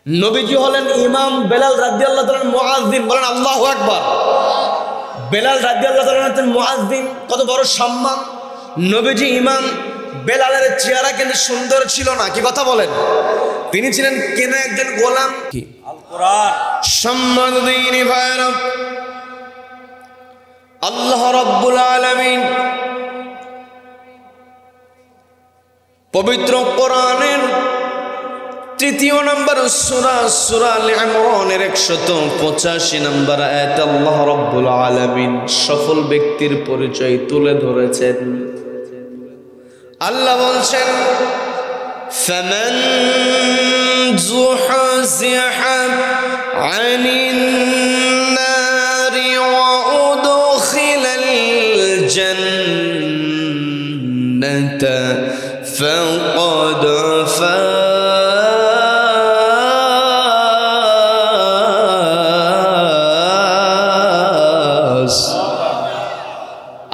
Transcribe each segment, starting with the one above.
নবীজি হলেন ইমাম বেলাল রাদিয়াল্লাহু তাআলার মুয়াজ্জিন। বলেন আল্লাহু আকবার। বেলাল রাদিয়াল্লাহু তাআলার মুয়াজ্জিন, কত বড় সম্মান। নবীজি ইমাম, বেলালের চেহারা কিন্তু সুন্দর ছিল না, কি কথা বলেন? তিনি ছিলেন কেন একজন গোলাম। কি আল কোরআন সম্মান দিনী ভাইরা, আল্লাহ রাব্বুল আলামিন পবিত্র কোরআনের 3 নম্বর সূরা সূরা আল ইমরানের 185 নম্বর আয়াতে আল্লাহ রাব্বুল আলামিন সফল ব্যক্তির পরিচয় তুলে ধরেছেন। আল্লাহ বলছেন, ফামান যুহজিহা আনিন নারি ওয়া উদখিলাল জান্নাতা ফাকাদ ফাজ।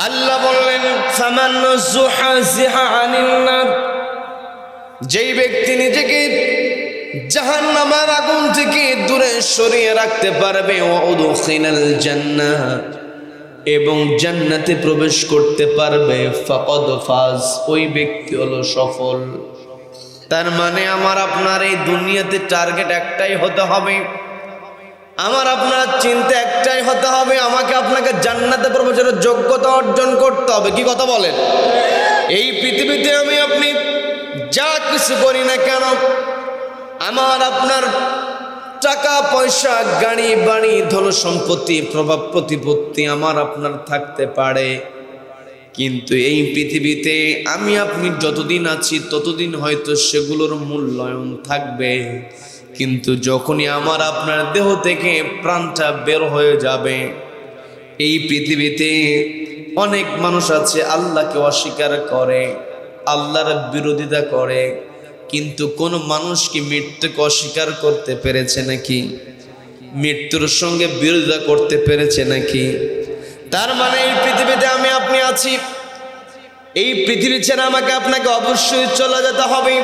আল্লাহ বললেন, ফামান যুহজিহা আনিন নার, যেই ব্যক্তি নিজেকে জাহান্নামের আগুন থেকে দূরে সরিয়ে রাখতে পারবে, ওয়া উদখিলাল জান্নাহ, এবং জান্নাতে প্রবেশ করতে পারবে, ফাকাদ ফাজ, ওই ব্যক্তি হলো সফল। তার মানে আমার আপনার এই দুনিয়াতে টার্গেট একটাই হতে হবে, আমার আপনার চিন্তা একটাই হতে হবে, আমাকে আপনাকে জান্নাতে প্রবেশের যোগ্যতা অর্জন করতে হবে। কি কথা বলেন? এই পৃথিবীতে আমি আপনি যা কিছু করি না কেন, আমার আপনার টাকা পয়সা, গাড়ি বাড়ি, ধন সম্পত্তি, প্রভাব প্রতিপত্তি আমার আপনার থাকতে পারে, কিন্তু এই পৃথিবীতে আমি আপনি যতদিন আছি ততদিন হয়তো সেগুলোর মূল্যায়ন থাকবে। কিন্তু যখনই আমার আপনার দেহ থেকে প্রাণটা বের হয়ে যাবে, এই পৃথিবীতে অনেক মানুষ আছে আল্লাহকে অস্বীকার করে, আল্লাহর বিরোধিতা করে, কিন্তু কোন মানুষ কি মৃত্যুকে অস্বীকার করতে পেরেছে নাকি? মৃত্যুর সঙ্গে বিরোধিতা করতে পেরেছে নাকি? তার মানে এই পৃথিবীতে আমি আপনি আছি, এই পৃথিবী ছেড়ে আমাকে আপনাকে অবশ্যই চলে যেতে হবে।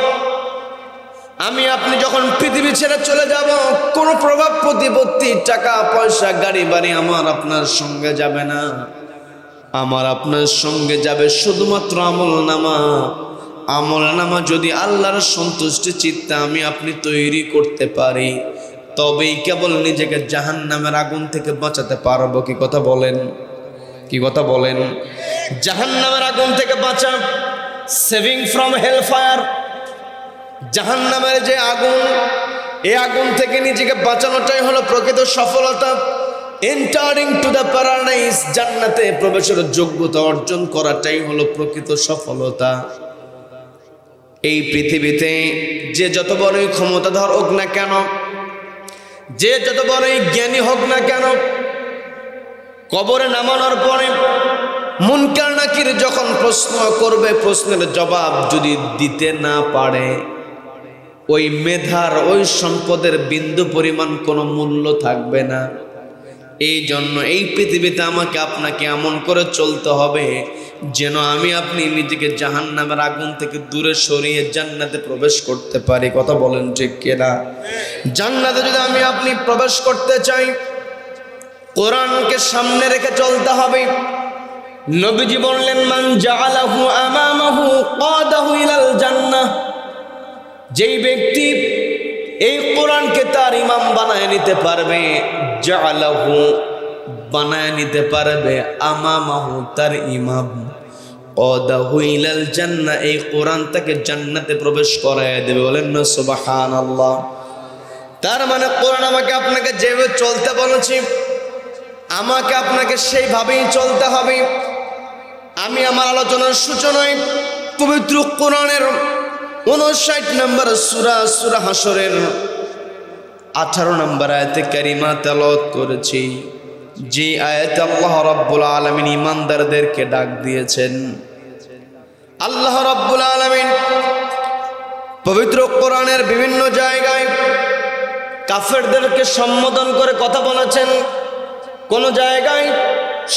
আমি আপনি যখন পৃথিবী ছেড়ে চলে যাব, কোনো প্রভাব প্রতিপত্তি, টাকা পয়সা, গাড়ি বাড়ি আমার আপনার সঙ্গে যাবে না। আমার আপনার সঙ্গে যাবে শুধুমাত্র আমল নামা। আমল নামা যদি আল্লাহর সন্তুষ্টি চিত্তে আমি আপনি তৈরি করতে পারি, তবেই কেবল নিজেকে জাহান্নামের আগুন থেকে বাঁচাতে পারবো। কি কথা বলেন? কি কথা বলেন? জাহান্নামের আগুন থেকে বাঁচা, সেভিং ফ্রম হেল ফায়ার, জাহান্নামের যে আগুন, এই আগুন থেকে নিজেকে বাঁচানোটাই হলো প্রকৃত সফলতা। এন্টারিং টু দ্য প্যারাডাইস, জান্নাতে প্রবেশের যোগ্যতা অর্জন করাটাই হলো প্রকৃত সফলতা। এই পৃথিবীতে যে যত বড়ই ক্ষমতাধর হোক না কেন, যে যত বড়ই জ্ঞানী হোক না কেন, কবরে নামানোর পরে মুনকার নাকির যখন প্রশ্ন করবে, প্রশ্নের জবাব যদি দিতে না পারে, ওই মেধার, ওই সম্পদের বিন্দু পরিমাণ কোনো মূল্য থাকবে না। এই জন্য এই পৃথিবীতে আমাকে আপনাকে এমন করে চলতে হবে যেন আমি আপনি নিজেকে জাহান্নামের আগুন থেকে দূরে সরিয়ে জান্নাতে প্রবেশ করতে পারি। কথা বলেন ঠিক কিনা? জান্নাতে যদি আমি আপনি প্রবেশ করতে চাই, কোরআনকে সামনে রেখে চলতে হবে। নবীজি বললেন, মান জাআলাহু আমামাহু কাদাহু ইলাল জান্নাহ, যেই ব্যক্তি এই কোরআনকে তার ইমাম বানায় নিতে পারবে, জাআলাহু বানায় নিতে পারবে, আমামাহু তার ইমাম, কাদাহু ইলাল জান্নাহ, এই কোরআন তাকে জান্নাতে প্রবেশ করায় দেবে। বলেন না সুবহানাল্লাহ। তার মানে কোরআন আমাকে আপনাকে যেভাবে চলতে বলেছি, আমাকে আপনাকে সেইভাবেই চলতে হবে। আমি আমার আলোচনার সূচনায় পবিত্র কোরআনের 59 নম্বর সূরা সূরা হাসরের 18 নম্বর আয়াতে কারিমা তেলাওয়াত করেছি, যে আয়াতে আল্লাহ রাব্বুল আলামিন ঈমানদারদেরকে ডাক দিয়েছেন। আল্লাহ রাব্বুল আলামিন পবিত্র কোরআনের বিভিন্ন জায়গায় কাফেরদেরকে সম্বোধন করে কথা বলেছেন, কোন জায়গায়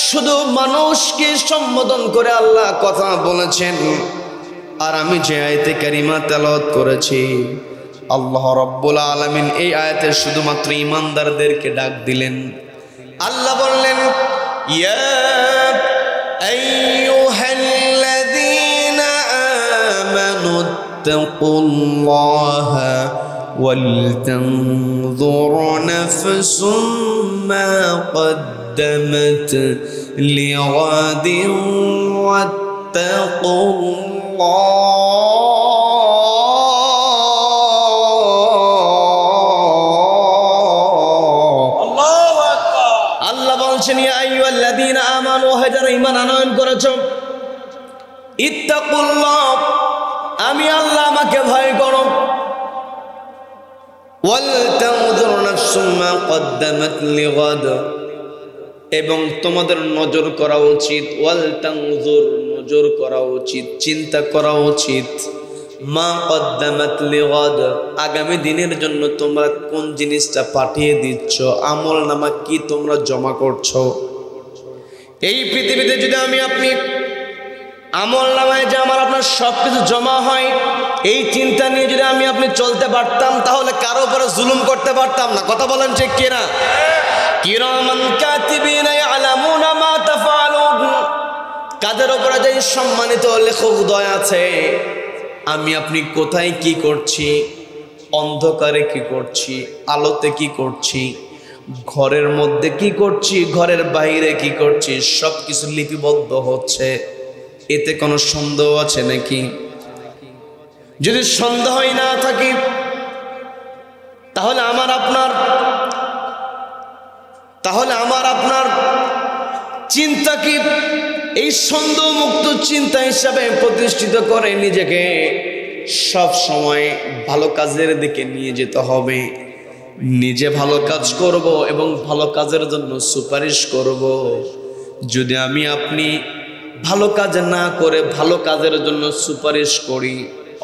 শুধু মানুষকে সম্বোধন করে আল্লাহ কথা বলেছেন। আর আমি যে আয়াতে কারিমা তেলাওয়াত করেছি, আল্লাহ রাব্বুল আলামিন এই আয়াতে শুধুমাত্র ঈমানদারদেরকে ডাক দিলেন। আল্লাহ বললেন, ইয়া আইয়ুহাল্লাযীনা আমানু তাকুল্লাহা ওয়ালতানযুর নাফসুম মা قدمت لغد واتقوا الله আল্লাহ বলছেন, ইয়া আইয়ুহাল্লাযীনা আমানু, হে যারা ঈমান আনয়ন করেছো, ইত্তাকুল্লাহ, আমি আল্লাহ, আমাকে ভয় করো। ওয়ালতানযুর নাফসুম মা কদ্দামাত লিগাদ, এবং তোমাদের নজর করা উচিত, ওয়ালতানযুর, নজর করা উচিত, চিন্তা করা উচিত, মা কদ্দামাত লিগাদ, আগামী দিনের জন্য তোমরা কোন জিনিসটা পাঠিয়ে দিচ্ছ, আমল নামা কি তোমরা জমা করছো। এই পৃথিবীতে যদি আমি আপনি আমল নামায় যে আমার আপনার সব কিছু জমা হয়, এই চিন্তা নিয়ে যদি আমি আপনি চলতে পারতাম, তাহলে কারো উপরে জুলুম করতে পারতাম না। কথা বলেন ঠিক কিনা? কিরামান কাতিবিনা ইয়ালামুনা মা তাফআলুন, কাদের উপরে যে সম্মানিত লেখকদ্বয় আছে, আমি আপনি কোথায় কি করছি, অন্ধকারে কি করছি, আলোতে কি করছি, ঘরের মধ্যে কি করছি, ঘরের বাইরে কি করছি, সব কিছু লিপিবদ্ধ হচ্ছে। এতে কোনো সন্দেহ আছে নাকি? যদি সন্দেহই না থাকি, তাহলে আমার আপনার চিন্তা কি এই সন্দেহ মুক্ত চিন্তা হিসাবে প্রতিষ্ঠিত করে নিজেকে সব সময় ভালো কাজের দিকে নিয়ে যেতে হবে। নিজে ভালো কাজ করব এবং ভালো কাজের জন্য সুপারিশ করব। যদি আমি আপনি ভালো কাজ না করে ভালো কাজের জন্য সুপারিশ করি,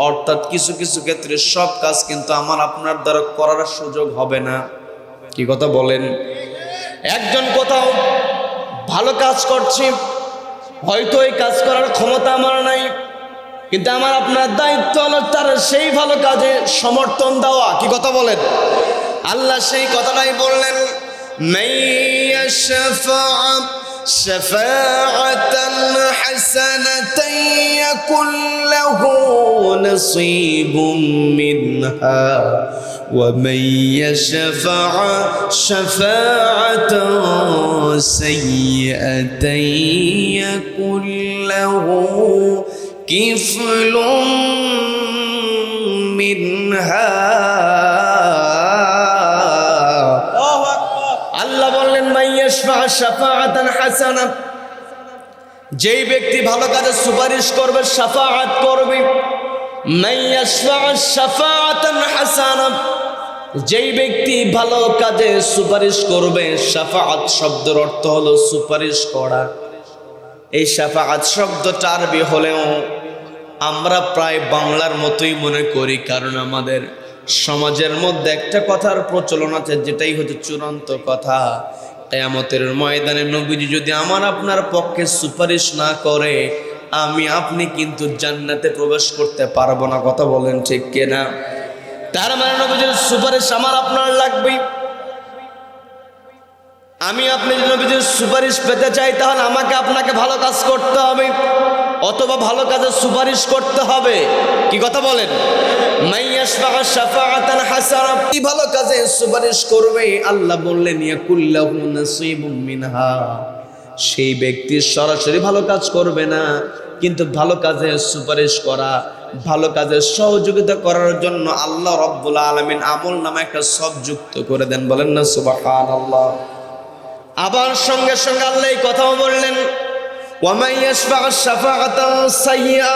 অর্থাৎ কিছু কিছু ক্ষেত্রে সব কাজ কিন্তু আমার আপনার দ্বারা করার সুযোগ হবে না। কি কথা বলেন? একজন কোথাও ভালো কাজ করছি, হয়তো এই কাজ করার ক্ষমতা আমার নাই, কিন্তু আমার আপনার দায়িত্ব হলো তার সেই ভালো কাজে সমর্থন দেওয়া। কি কথা বলেন? আল্লাহ সেই কথাটাই বললেন, شفاعة حسنة يكن له نصيب منها ومن يشفع شفاعة سيئة يكن له كفل منها। যেই ব্যক্তি ভালো কাজে সুপারিশ করবে, শাফাআত করবে, যেই ব্যক্তি ভালো কাজে সুপারিশ করবে, শাফাআত শব্দের অর্থ হলো সুপারিশ করা। এই শাফাআত শব্দটা আরবি হলেও আমরা প্রায় বাংলার মতোই মনে করি, কারণ আমাদের সমাজের মধ্যে একটা কথার প্রচলন আছে, যেটাই হচ্ছে চূড়ান্ত কথা। কিয়ামতের ময়দানে নবীজি যদি আমার আপনার পক্ষে সুপারিশ না করে, আমি আপনি কিন্তু জান্নাতে প্রবেশ করতে পারবো না। কথা বলেন ঠিক কিনা? তার মানে নবীজির সুপারিশ আমার আপনার লাগবে। আমি আপনি যদি নবীজির সুপারিশ পেতে চাই, তাহলে আমাকে আপনাকে ভালো কাজ করতে হবে, অথবা ভালো কাজের সুপারিশ করতে হবে। কি কথা বলেন? ভালো কাজে সুপারিশ করবে, আল্লাহ বললেন ইয়াকুল্লাহু নাসিবুম মিনহা। সেই ব্যক্তি সরাসরি ভালো কাজ করবে না, কিন্তু ভালো কাজে সুপারিশ করা, ভালো কাজের সহযোগিতা করার জন্য আল্লাহ রাব্বুল আলামিন আমল নামে একটা সব যুক্ত করে দেন। বলেন না সুবহানাল্লাহ। আবার সঙ্গে সঙ্গে আল্লাহ এই কথাও বললেন, ওয়ামান ইয়াশফা শাফাআতান সাইয়্যা,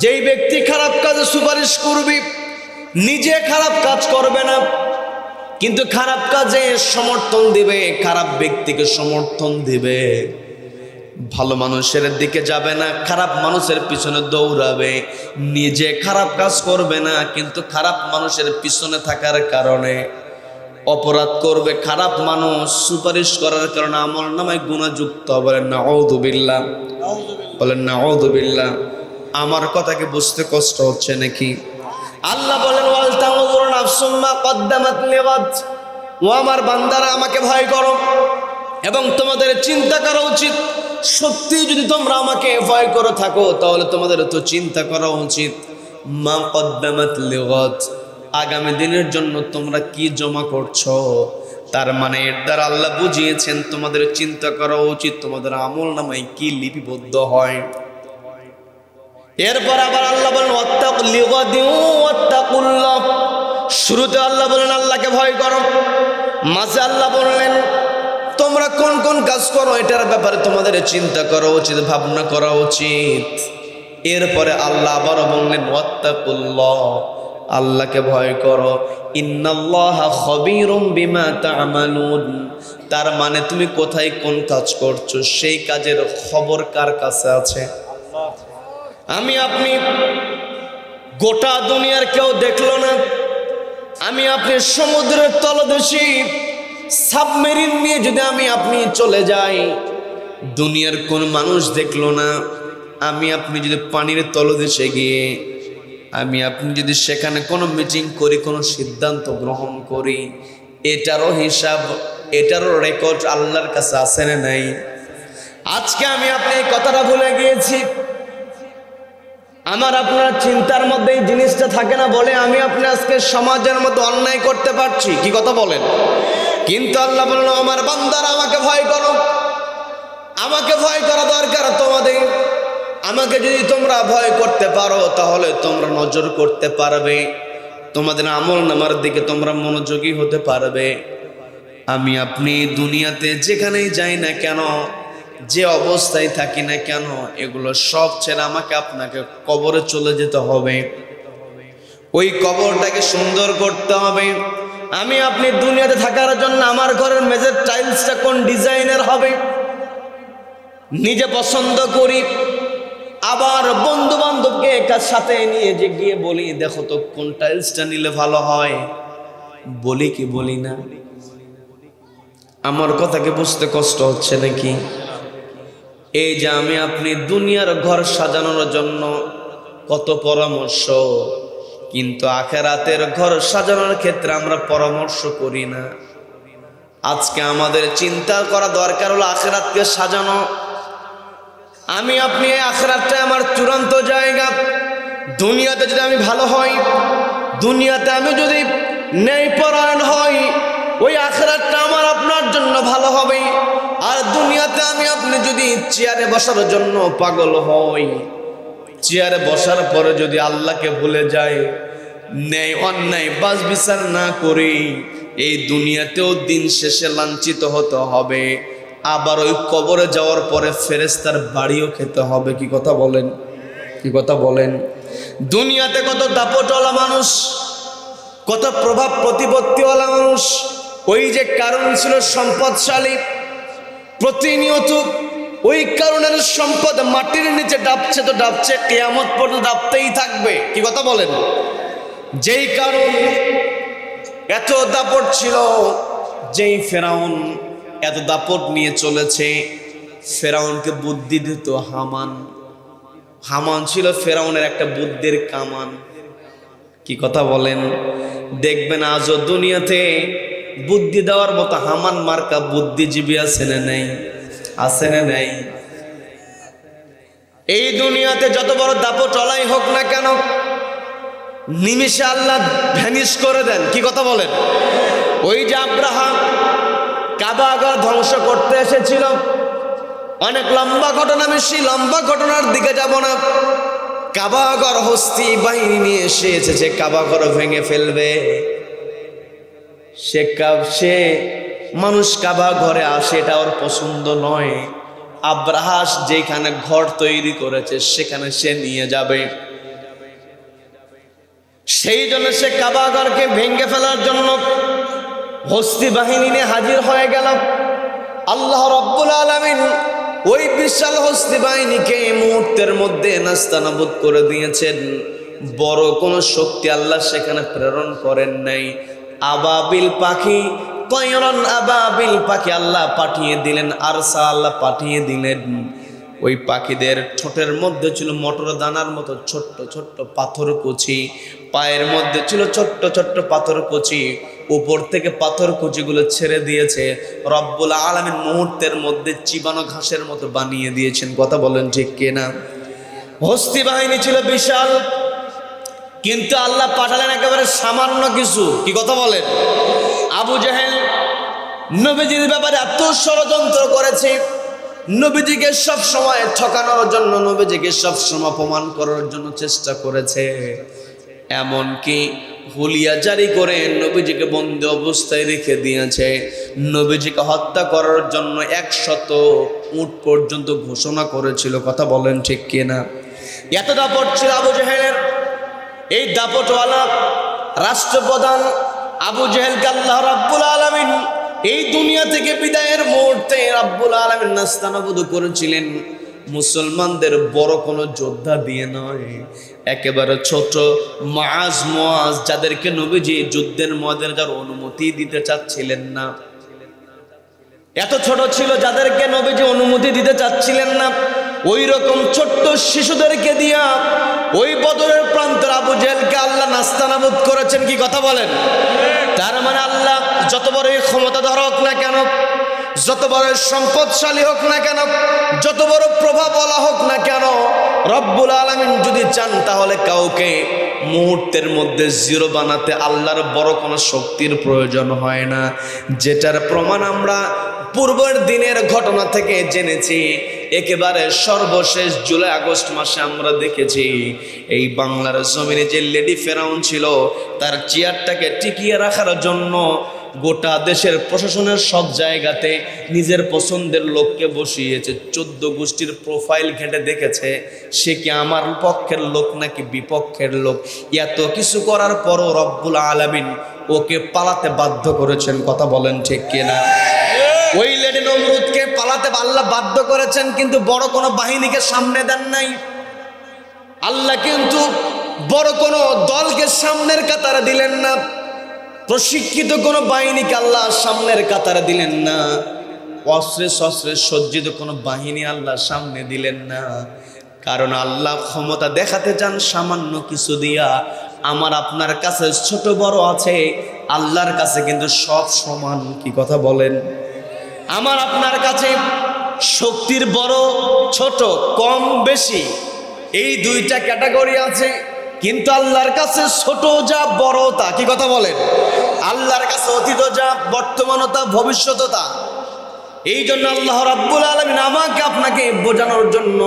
যেই ব্যক্তি খারাপ কাজে সুপারিশ করবে, নিজে খারাপ কাজ করবে না, কিন্তু খারাপ কাজে সমর্থন দিবে, খারাপ ব্যক্তিকে সমর্থন দিবে, ভালো মানুষের দিকে যাবে না, খারাপ মানুষের পিছনে দৌড়াবে, নিজে খারাপ কাজ করবে না, কিন্তু খারাপ মানুষের পিছনে থাকার কারণে অপরাধ করবে, খারাপ মানুষ সুপারিশ করার কারণে আমল নামায় গুনাহযুক্ত। বলেন নাউযুবিল্লাহ, বলেন নাউযুবিল্লাহ। আমার কথাকে বুঝতে কষ্ট হচ্ছে নাকি? আল্লাহ বলেন ওয়াল তাউযুর নাফসুম মা কদ্দামাত লিগাদ, ও আমার বান্দারা আমাকে ভয় করো এবং তোমাদের চিন্তা করা উচিত। সত্যি যদি তোমরা আমাকে ভয় করে থাকো তাহলে তোমাদের তো চিন্তা করা উচিত মা কদ্দামাত লিগাদ, আগামী দিনের জন্য তোমরা কি জমা করছো। তার মানে এর দ্বারা আল্লাহ বুঝিয়েছেন তোমাদের চিন্তা করা উচিত তোমাদের আমল নামায় কি লিপিবদ্ধ হয়। এরপর আবার আল্লাহ বলেন ওয়াত্তাকুল লিগাদিন ওয়াত্তাকুল্লাহ, শুরুতে আল্লাহ বলেন আল্লাহকে ভয় করো, মাঝে আল্লাহ বললেন তোমরা কোন কোন কাজ করো এটার ব্যাপারে তোমাদের চিন্তা করা উচিত, ভাবনা করা উচিত। এরপরে আল্লাহ আবারও বললেন ওয়াত্তাকুল্লাহ, আল্লাহকে ভয় করো, ইন্নাল্লাহা খবীরুম বিমা তা'মালুন, তার মানে তুমি কোথায় কোন কাজ করছো সেই কাজের খবর কার কাছে আছে। আমি আপনি গোটা দুনিয়ার কেউ দেখলো না, আমি আপনি সমুদ্রের তলদেশে সাবমেরিন নিয়ে যদি আমি আপনি চলে যাই, দুনিয়ার কোন মানুষ দেখলো না। আমি আপনি যদি পানির তলদেশে গিয়ে আমি আপনি যদি সেখানে কোনো মিটিং করি, কোনো সিদ্ধান্ত গ্রহণ করি, এটারও হিসাব, এটারও রেকর্ড আল্লাহর কাছে আছে না নাই? আজকে আমি আপনি এই কথাটা ভুলে গিয়েছি। আমার আপনার চিন্তার মধ্যে এই জিনিসটা থাকে না বলে আমি আপনি আজকে সমাজের মধ্যে অন্যায় করতে পারছি, কি কথা বলেন? কিন্তু আল্লাহ বলল আমার বান্দারা আমাকে ভয় করো, আমাকে ভয় করা দরকার তোমাদের। আমাকে যদি তোমরা ভয় করতে পারো তাহলে তোমরা নজর করতে পারবে, তোমাদের আমল নামার দিকে তোমরা মনোযোগী হতে পারবে। আমি আপনি দুনিয়াতে যেখানেই যাই না কেন, যে অবস্থায় থাকি না কেন, এগুলো সব ছেড়ে আমাকে আপনাকে কবরে চলে যেতে হবে। ওই কবরটাকে সুন্দর করতে হবে। আমি আপনি দুনিয়াতে থাকার জন্য আমার ঘরের মেঝের টাইলসটা কোন ডিজাইনের হবে নিজে পছন্দ করি, আবার বন্ধু বান্ধবকে একার সাথে নিয়ে যে গিয়ে বলি দেখো তো কোন টাইলসটা নিলে ভালো হয়, বলি কি বলি না? আমার কথাকে বুঝতে কষ্ট হচ্ছে নাকি? এই যে আমি আপনি দুনিয়ার ঘর সাজানোর জন্য কত পরামর্শ, কিন্তু আখিরাতের ঘর সাজানোর ক্ষেত্রে আমরা পরামর্শ করি না। আজকে আমাদের চিন্তা করা দরকার হলো আখিরাতকে সাজানো। আমি আপনি এই আখিরাতটা আমার চূড়ান্ত জায়গা। দুনিয়াতে যদি আমি ভালো হই, দুনিয়াতে আমি যদি ন্যায়পরায়ণ হই, ওই আখিরাতটা আমার আপনার জন্য ভালো হবে। আর দুনিয়াতে আমি আপনি যদি চেয়ারে বসার জন্য পাগল হই, চেয়ারে বসার পরে যদি আল্লাহকে ভুলে যাই, ন্যায় অন্যায় বাস বিচার না করি, এই দুনিয়াতেও দিন শেষে লাঞ্ছিত হতে হবে। আবার ওই কবরে যাওয়ার পরে ফেরেশতার বাড়িও খেতে হবে। কি কথা বলেন? কি কথা বলেন? দুনিয়াতে কত দাপটওয়ালা মানুষ, কত প্রভাব প্রতিপত্তিওয়ালা মানুষ, ওই যে কারণ ছিল সম্পদশালী, প্রতিনিয়ত ওই কারণের সম্পদ মাটির নিচে ডাবছে তো ডাবছে, কিয়ামত পর্যন্ত ডাবতেই থাকবে। কি কথা বলেন? যেই কারণ এত দাপট ছিল, যেই ফেরাউন এত দাপট নিয়ে চলেছে, ফেরাউনকে বুদ্ধি দিত হামান। হামান ছিল ফেরাউনের একটা বুদ্ধির কামান। কি কথা বলেন? দেখবেন আজও দুনিয়াতে বুদ্ধি দেওয়ার মতো হামান মার্কা বুদ্ধিজীবী আছে না নেই? আছে না নেই? এই দুনিয়াতে যত বড় দাপটওয়ালাই হোক না কেন, নিমিষে আল্লাহ ভ্যানিশ করে দেন। কি কথা বলেন? ওই যে আব্রাহাম কাবাঘর ধ্বংস করতে এসেছিল, অনেক লম্বা ঘটনা, আমি সেই লম্বা ঘটনার দিকে যাব না। কাবাঘর হস্তি বাহিনী নিয়ে এসেছে, কাবাঘর ভেঙে ফেলবে। সে মানুষ কাবা ঘরে আসে, এটা ওর পছন্দ নয়। আব্রাহাস যেখানে ঘর তৈরি করেছে সেখানে সে নিয়ে যাবে। সেই জন্য সে কাবা ঘরকে ভেঙে ফেলার জন্য হস্তি বাহিনী নিয়ে হাজির হয়ে গেল। আল্লাহ রাব্বুল আলামিন ওই বিশাল হস্তি বাহিনীকে মুহূর্তের মধ্যে নাস্তানাবুদ করে দিয়েছেন। বড় কোনো শক্তি আল্লাহ সেখানে প্রেরণ করেন নাই। আবাবিল পাখি, তয়রন আবাবিল পাখি আল্লাহ পাঠিয়ে দিলেন, আরসা আল্লাহ পাঠিয়ে দিলেন। ওই পাখিদের ঠোঁটের মধ্যে ছিল মটর দানার মতো ছোট্ট ছোট্ট পাথর কুচি, পায়ের মধ্যে ছিল ছোট্ট ছোট্ট পাথর কুচি, উপর থেকে পাথর কুচিগুলো ছেড়ে দিয়েছে রব্বুল আলামিন মুহূর্তের মধ্যে চিবানো ঘাসের মতো বানিয়ে দিয়েছেন। কথা বলেন ঠিক কিনা? হস্তি বাহিনী ছিল বিশাল, কিন্তু আল্লাহ পাঠালেন একেবারে সামান্য কিছু। কি কথা বলেন? আবু জেহেল নবীজির ব্যাপারে এত ষড়যন্ত্র করেছে, নবীজিকে সব সময় ঠকানোর জন্য, নবীজিকে সব সময় অপমান করার জন্য চেষ্টা করেছে। এমনকি হুলিয়া জারি করে নবীজিকে বন্দি অবস্থায় রেখে দিয়েছে। নবীজিকে হত্যা করার জন্য 100 উট পর্যন্ত ঘোষণা করেছিল। কথা বলেন ঠিক কিনা? এত দাপট ছিল আবু জেহেলের। এই দাপটওয়ালা রাষ্ট্রপ্রধান আবু জেহেলকে আল্লাহ রাব্বুল আলামিন এই দুনিয়া থেকে বিদায়ের মুহূর্তে রাব্বুল আলামিন নাস্তানাবুদ করেছিলেন মুসলমানদের বড় কোনো যোদ্ধা দিয়ে নয়, একেবারে ছোট মুআজ যাদেরকে নবীজি যুদ্ধের ময়দানে যাওয়ার অনুমতি দিতে চাচ্ছিলেন না, এত ছোট ছিল যাদেরকে নবীজি অনুমতি দিতে চাচ্ছিলেন না, ওই রকম ছোট্ট শিশুদেরকে দিয়া ওই বদরের প্রান্তের আবু জেহেলকে আল্লাহ নাস্তানাবুদ করেছেন। কি কথা বলেন? তার মানে আল্লাহ যত বড় ক্ষমতাধর হোক না কেন, যত বড় সম্পদশালী হোক না কেন, যত বড় প্রভাবওয়ালা হোক না কেন, রব্বুল আলামিন যদি চান তাহলে কাউকে মুহূর্তের মধ্যে জিরো বানাতে আল্লাহর বড় কোনো শক্তির প্রয়োজন হয় না। যেটার প্রমাণ আমরা পূর্বের দিনের ঘটনা থেকে জেনেছি। একেবারে সর্বশেষ জুলাই আগস্ট মাসে আমরা দেখেছি এই বাংলার জমিনে যে লেডি ফেরাউন ছিল, তার চেয়ারটাকে টিকিয়ে রাখার জন্য গোটা দেশের প্রশাসনের সব জায়গাতে নিজের পছন্দের লোককে বসিয়েছে। 14 গোষ্ঠীর প্রোফাইল ঘেঁটে দেখেছে সে কি আমার পক্ষের লোক নাকি বিপক্ষের লোক। এত কিছু করার পরও রব্বুল আলামিন ওকে পালাতে বাধ্য করেছেন। কথা বলেন ঠিক কিনা? ওই লেডি নমরুদকে পালাতে আল্লাহ বাধ্য করেছেন, কিন্তু বড় কোনো বাহিনীকে সামনে দেন নাই। আল্লাহ কিন্তু বড় কোনো দলকে সামনের কাতারে দিলেন না, প্রশিক্ষিত কোনো বাহিনীকে আল্লাহ সামনের কাতারে দিলেন না, অস্ত্রে শস্ত্রে সজ্জিত কোনো বাহিনী আল্লাহ সামনে দিলেন না। কারণ আল্লাহ ক্ষমতা দেখাতে চান সামান্য কিছু দিয়া। আমার আপনার কাছে ছোট বড় আছে, আল্লাহর কাছে কিন্তু সব সমান। কি কথা বলেন? আমার আপনার কাছে শক্তির বড় ছোট কম বেশি এই দুইটা ক্যাটাগরি আছে, কিন্তু আল্লাহর কাছে ছোট যা বড় তা। কি কথা বলেন? আল্লাহর কাছে অতীত যা বর্তমান তা ভবিষ্যৎ তা। এই জন্য আল্লাহ রাব্বুল আলামিন আমাকে আপনাকে বোঝানোর জন্য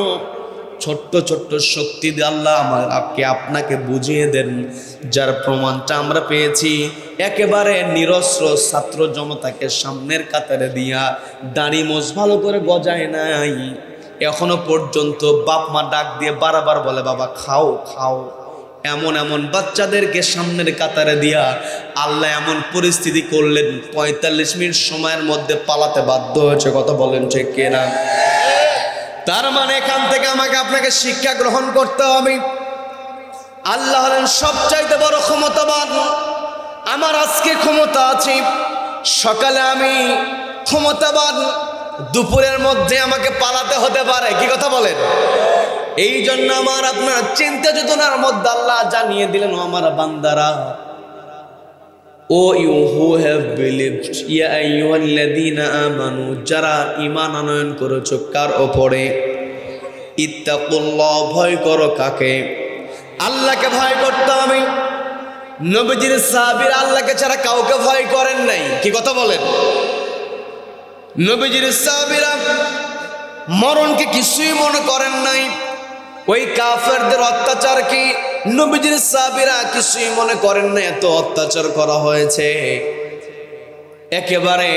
ছোট্ট ছোট্ট শক্তি দিয়ে আল্লাহ আমাকে আপনাকে বুঝিয়ে দেন, যার প্রমাণটা আমরা পেয়েছি একেবারে নিরস্ত্র ছাত্র জনতাকে সামনের কাতারে দিয়া দাড়ি মোজ ভালো করে গজায় নাই। এখনো পর্যন্ত বাপ মা ডাক দিয়ে বারবার বলে বাবা খাও খাও। এমন এমন বাচ্চাদেরকে সামনের কাতারে দিয়া আল্লাহ এমন পরিস্থিতি করলেন 45 মিনিট সময়ের মধ্যে পালাতে বাধ্য হয়েছে। কথা বলেন ঠিক কিনা? তার মানে এখান থেকে আমাকে আপনাকে শিক্ষা গ্রহণ করতে হবে। আল্লাহ হলেন সবচাইতে বড় ক্ষমতাবান। আমার আজকে ক্ষমতা আছে, সকালে আমি ক্ষমতাবান, দুপুরের মধ্যে আমাকে পালাতে হতে পারে। কি কথা বলেন? এই জন্য আমার আপনার চিন্তা চেতনার মধ্যে আল্লাহ জানিয়ে দিলেন, ও আমার বান্দারা, ও ইউ হু হ্যাভ বিলিভড, ইয়া আইয়ুহাল্লাযীনা আমানু, যারা ঈমান আনয়ন করেছো কার ওপরে, ইত্তাকুল্লাহ, ভয় করো কাকে? আল্লাহকে ভয় করতে হবে। নবীজির সাহাবীরা আল্লাহকে ছাড়া কাউকে ভয় করেন নাই। কি কথা বলেন? নবীজির সাহাবীরা মরণকে কিছুই মনে করেন নাই। ওই কাফেরদের অত্যাচার কি নবীজির সাহাবীরা কিছুই মনে করেন না। এত অত্যাচার করা হয়েছে, একেবারে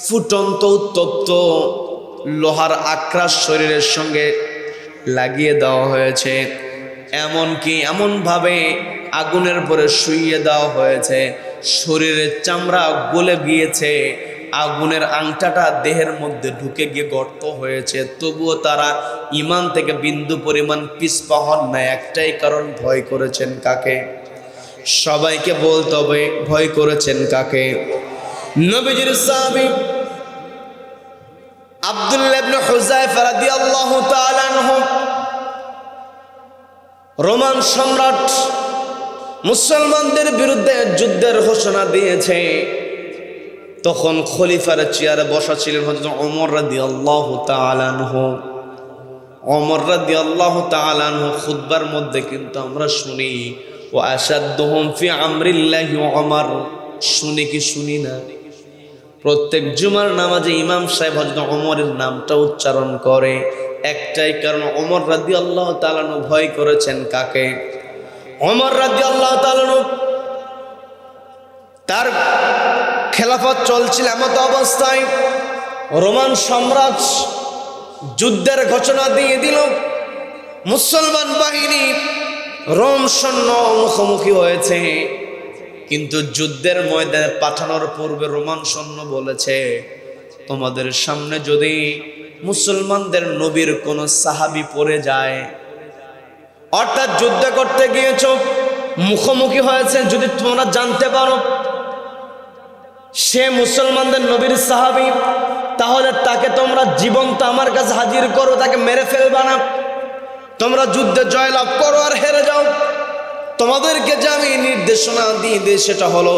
ফুটন্ত উত্তপ্ত লোহার আক্রাস শরীরের সঙ্গে লাগিয়ে দেওয়া হয়েছে, এমনকি এমনভাবে আগুনের পরে শুইয়ে দেওয়া হয়েছে, শরীরের চামড়া গলে গিয়েছে, আগুনের আংটাটা দেহের মধ্যে ঢুকে গিয়ে গর্ত হয়েছে, তবুও তারা ঈমান থেকে বিন্দু পরিমাণ পিছপা হন না। একটাই কারণ, ভয় করেছেন কাকে? সবাইকে বলতে হবে, ভয় করেছেন কাকে? নবীজির সাহাবী আব্দুল্লাহ ইবনে হুযায়ফা রাদিয়াল্লাহু তাআলা আনহু রোমান সম্রাট মুসলমানদের বিরুদ্ধে যুদ্ধের ঘোষণা দিয়েছে। তখন খলিফার চেয়ারে বসা ছিলেন হযরত ওমর রাদিয়াল্লাহু তাআলা আনহু। ওমর রাদিয়াল্লাহু তাআলা আনহু খুতবার মধ্যে কিন্তু আমরা শুনি ওয়া আশাদ্দুহুম ফি আমরিল্লাহি ওমর, শুনি কি শুনি না? প্রত্যেক জুমার নামাজে ইমাম সাহেব হযরত ওমরের নামটা উচ্চারণ করে, একটাই কারণ ওমর রাদিয়াল্লাহু তাআলা আনহু ভয় করেছেন কাকে? ওমর রাদিয়াল্লাহু তাআলা আনহু তার খেলাফত চলছিল এমত অবস্থায় রোমান সম্রাট যুদ্ধের ঘোষণা দিয়ে দিল। মুসলমান বাহিনী রোম সৈন্য মুখোমুখি হয়েছে, কিন্তু যুদ্ধের ময়দানে পাঠানোর পূর্বে রোমান সৈন্য বলেছে, তোমাদের সামনে যদি মুসলমানদের নবীর কোন সাহাবী পড়ে যায়, অর্থাৎ যুদ্ধ করতে গিয়েছ, মুখোমুখি হয়েছে, যদি তোমরা জানতে পারো সে মুসলমানদের নবীর সাহাবী, তাহলে তাকে তোমরা জীবন্ত আমার কাছে হাজির করো, তাকে মেরে ফেলবা না। তোমরা যুদ্ধে জয়লাভ করো আর হেরে যাও। তোমাদেরকে যে আমি নির্দেশনা দিয়ে দিই সেটা হলো,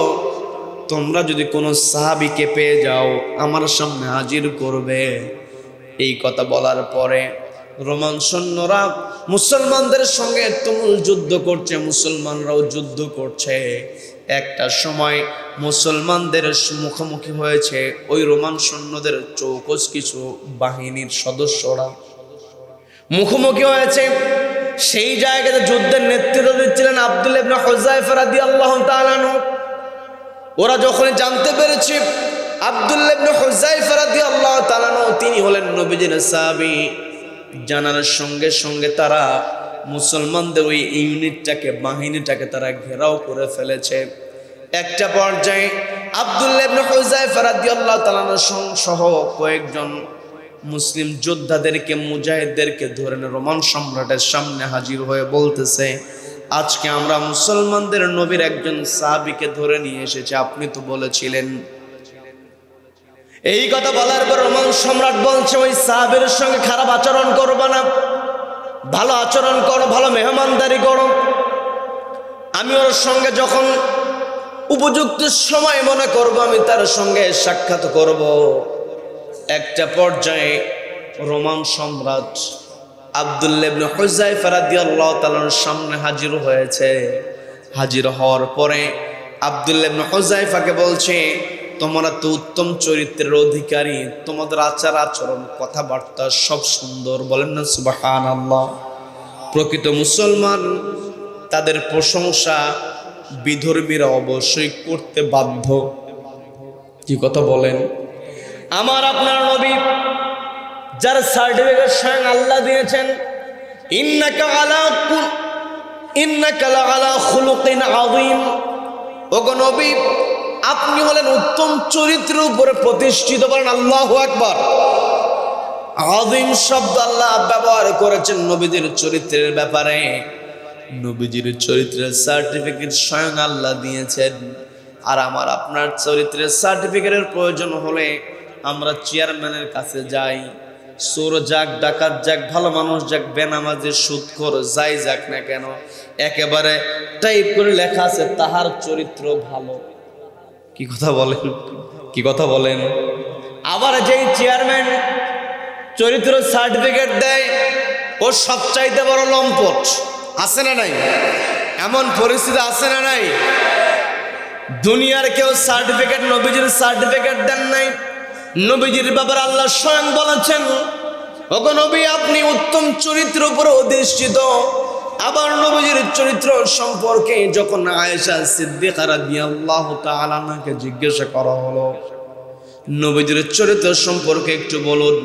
তোমরা যদি কোনো সাহাবীকে পেয়ে যাও আমার সামনে হাজির করবে। এই কথা বলার পরে রোমান সৈন্যরা মুসলমানদের সঙ্গে তুমুল যুদ্ধ করছে, মুসলমানরাও যুদ্ধ করছে। একটা সময় মুসলমানদের মুখোমুখি হয়েছে ওই রোমান সৈন্যদের চৌকস কিছু বাহিনীর সদস্যরা মুখোমুখি হয়েছে। সেই জায়গাতে যুদ্ধের নেতৃত্ব দিচ্ছিলেন আব্দুল্লাহ ইবনে হুযায়ফা রাদিয়াল্লাহু তাআলা আনহু। ওরা যখন জানতে পেরেছে আব্দুল্লাহ ইবনে হুযায়ফা রাদিয়াল্লাহু তাআলা আনহু তিনি হলেন নবীজির সাহাবী, জানার সঙ্গে সঙ্গে তারা মুসলমানদের ওই ইউনিটটাকে বাহিনীটাকে তারা ঘেরাও করে ফেলেছে। একটা পর্যায়ে আব্দুল্লাহ ইবনে হুযায়ফা রাদিয়াল্লাহু তাআলা সহ কয়েকজন মুসলিম যোদ্ধাদেরকে মুজাহিদদেরকে ধরে রোমান সম্রাটের সামনে হাজির হয়ে বলতেছে, আজকে আমরা মুসলমানদের নবীর একজন সাহাবীকে ধরে নিয়ে এসেছি, আপনি তো বলেছিলেন। এই কথা বলার পর রোমান সম্রাট বলছে, ওই সাহাবীর সঙ্গে খারাপ আচরণ করবে না, ভালো আচরণ করো, ভালো মেহমানদারি করো। আমি ওর সঙ্গে যখন উপযুক্ত সময় মনে করব আমি তার সঙ্গে সাক্ষাৎ করব। একটা পর্যায়ে রোমান সম্রাট আব্দুল্লাহ ইবনে হুযায়ফা রাদিয়াল্লাহু তাআলার সামনে হাজির হয়েছে। হাজির হওয়ার পরে আব্দুল্লাহ ইবনে হুযায়ফাকে বলছে, তোমরা তো উত্তম চরিত্রের অধিকারী, তোমাদের আচার আচরণ কথাবার্তা সব সুন্দর, বলেন না সুবহানাল্লাহ। প্রকৃত মুসলমান তাদের প্রশংসা বিধর্মীরা অবশ্যই করতে বাধ্য। কি কথা বলেন? আমার আপনার নবী যার সার্টিফিকেট স্বয়ং আল্লাহ দিয়েছেন, ইন্নাকা আলা খুলুকিন আযীম, ওগো নবী আপনি হলেন উত্তম চরিত্রের উপরে প্রতিষ্ঠিত, বলেন আল্লাহু আকবার। আযীম শব্দ আল্লাহ ব্যবহার করেছেন নবীজির চরিত্রের ব্যাপারে। নবীজির চরিত্রের সার্টিফিকেট স্বয়ং আল্লাহ দিয়েছেন। আর আমার আপনার চরিত্রের সার্টিফিকেটের প্রয়োজন হলে আমরা চেয়ারম্যানের কাছে যাই, চোর যাক, ডাকাত যাক, ভালো মানুষ যাক, বেনামাজি, সুদখোর যাই যাক না কেন, একেবারে টাইপ করে লেখা আছে তাহার চরিত্র ভালো। কি কথা বলেন? কি কথা বলেন? আবার যেই চেয়ারম্যান চরিত্র সার্টিফিকেট দেয় ও সবচাইতে বড় লম্পট, আছে না নাই? এমন পরিস্থিতি আছে না নাই? দুনিয়ার কেউ সার্টিফিকেট নবীজির সার্টিফিকেট দেন নাই। নবীজির ব্যাপারে আল্লাহ স্বয়ং বলেছেন, ওগো নবী আপনি উত্তম চরিত্রের উপর অধিষ্ঠিত। আবার নবীজির চরিত্র সম্পর্কে যখন আয়েশা সিদ্দিকা রাদিয়াল্লাহু তাআলা আনহাকে জিজ্ঞাসা করা হলো, নবীজির চরিত্র সম্পর্কে একটু বলুন।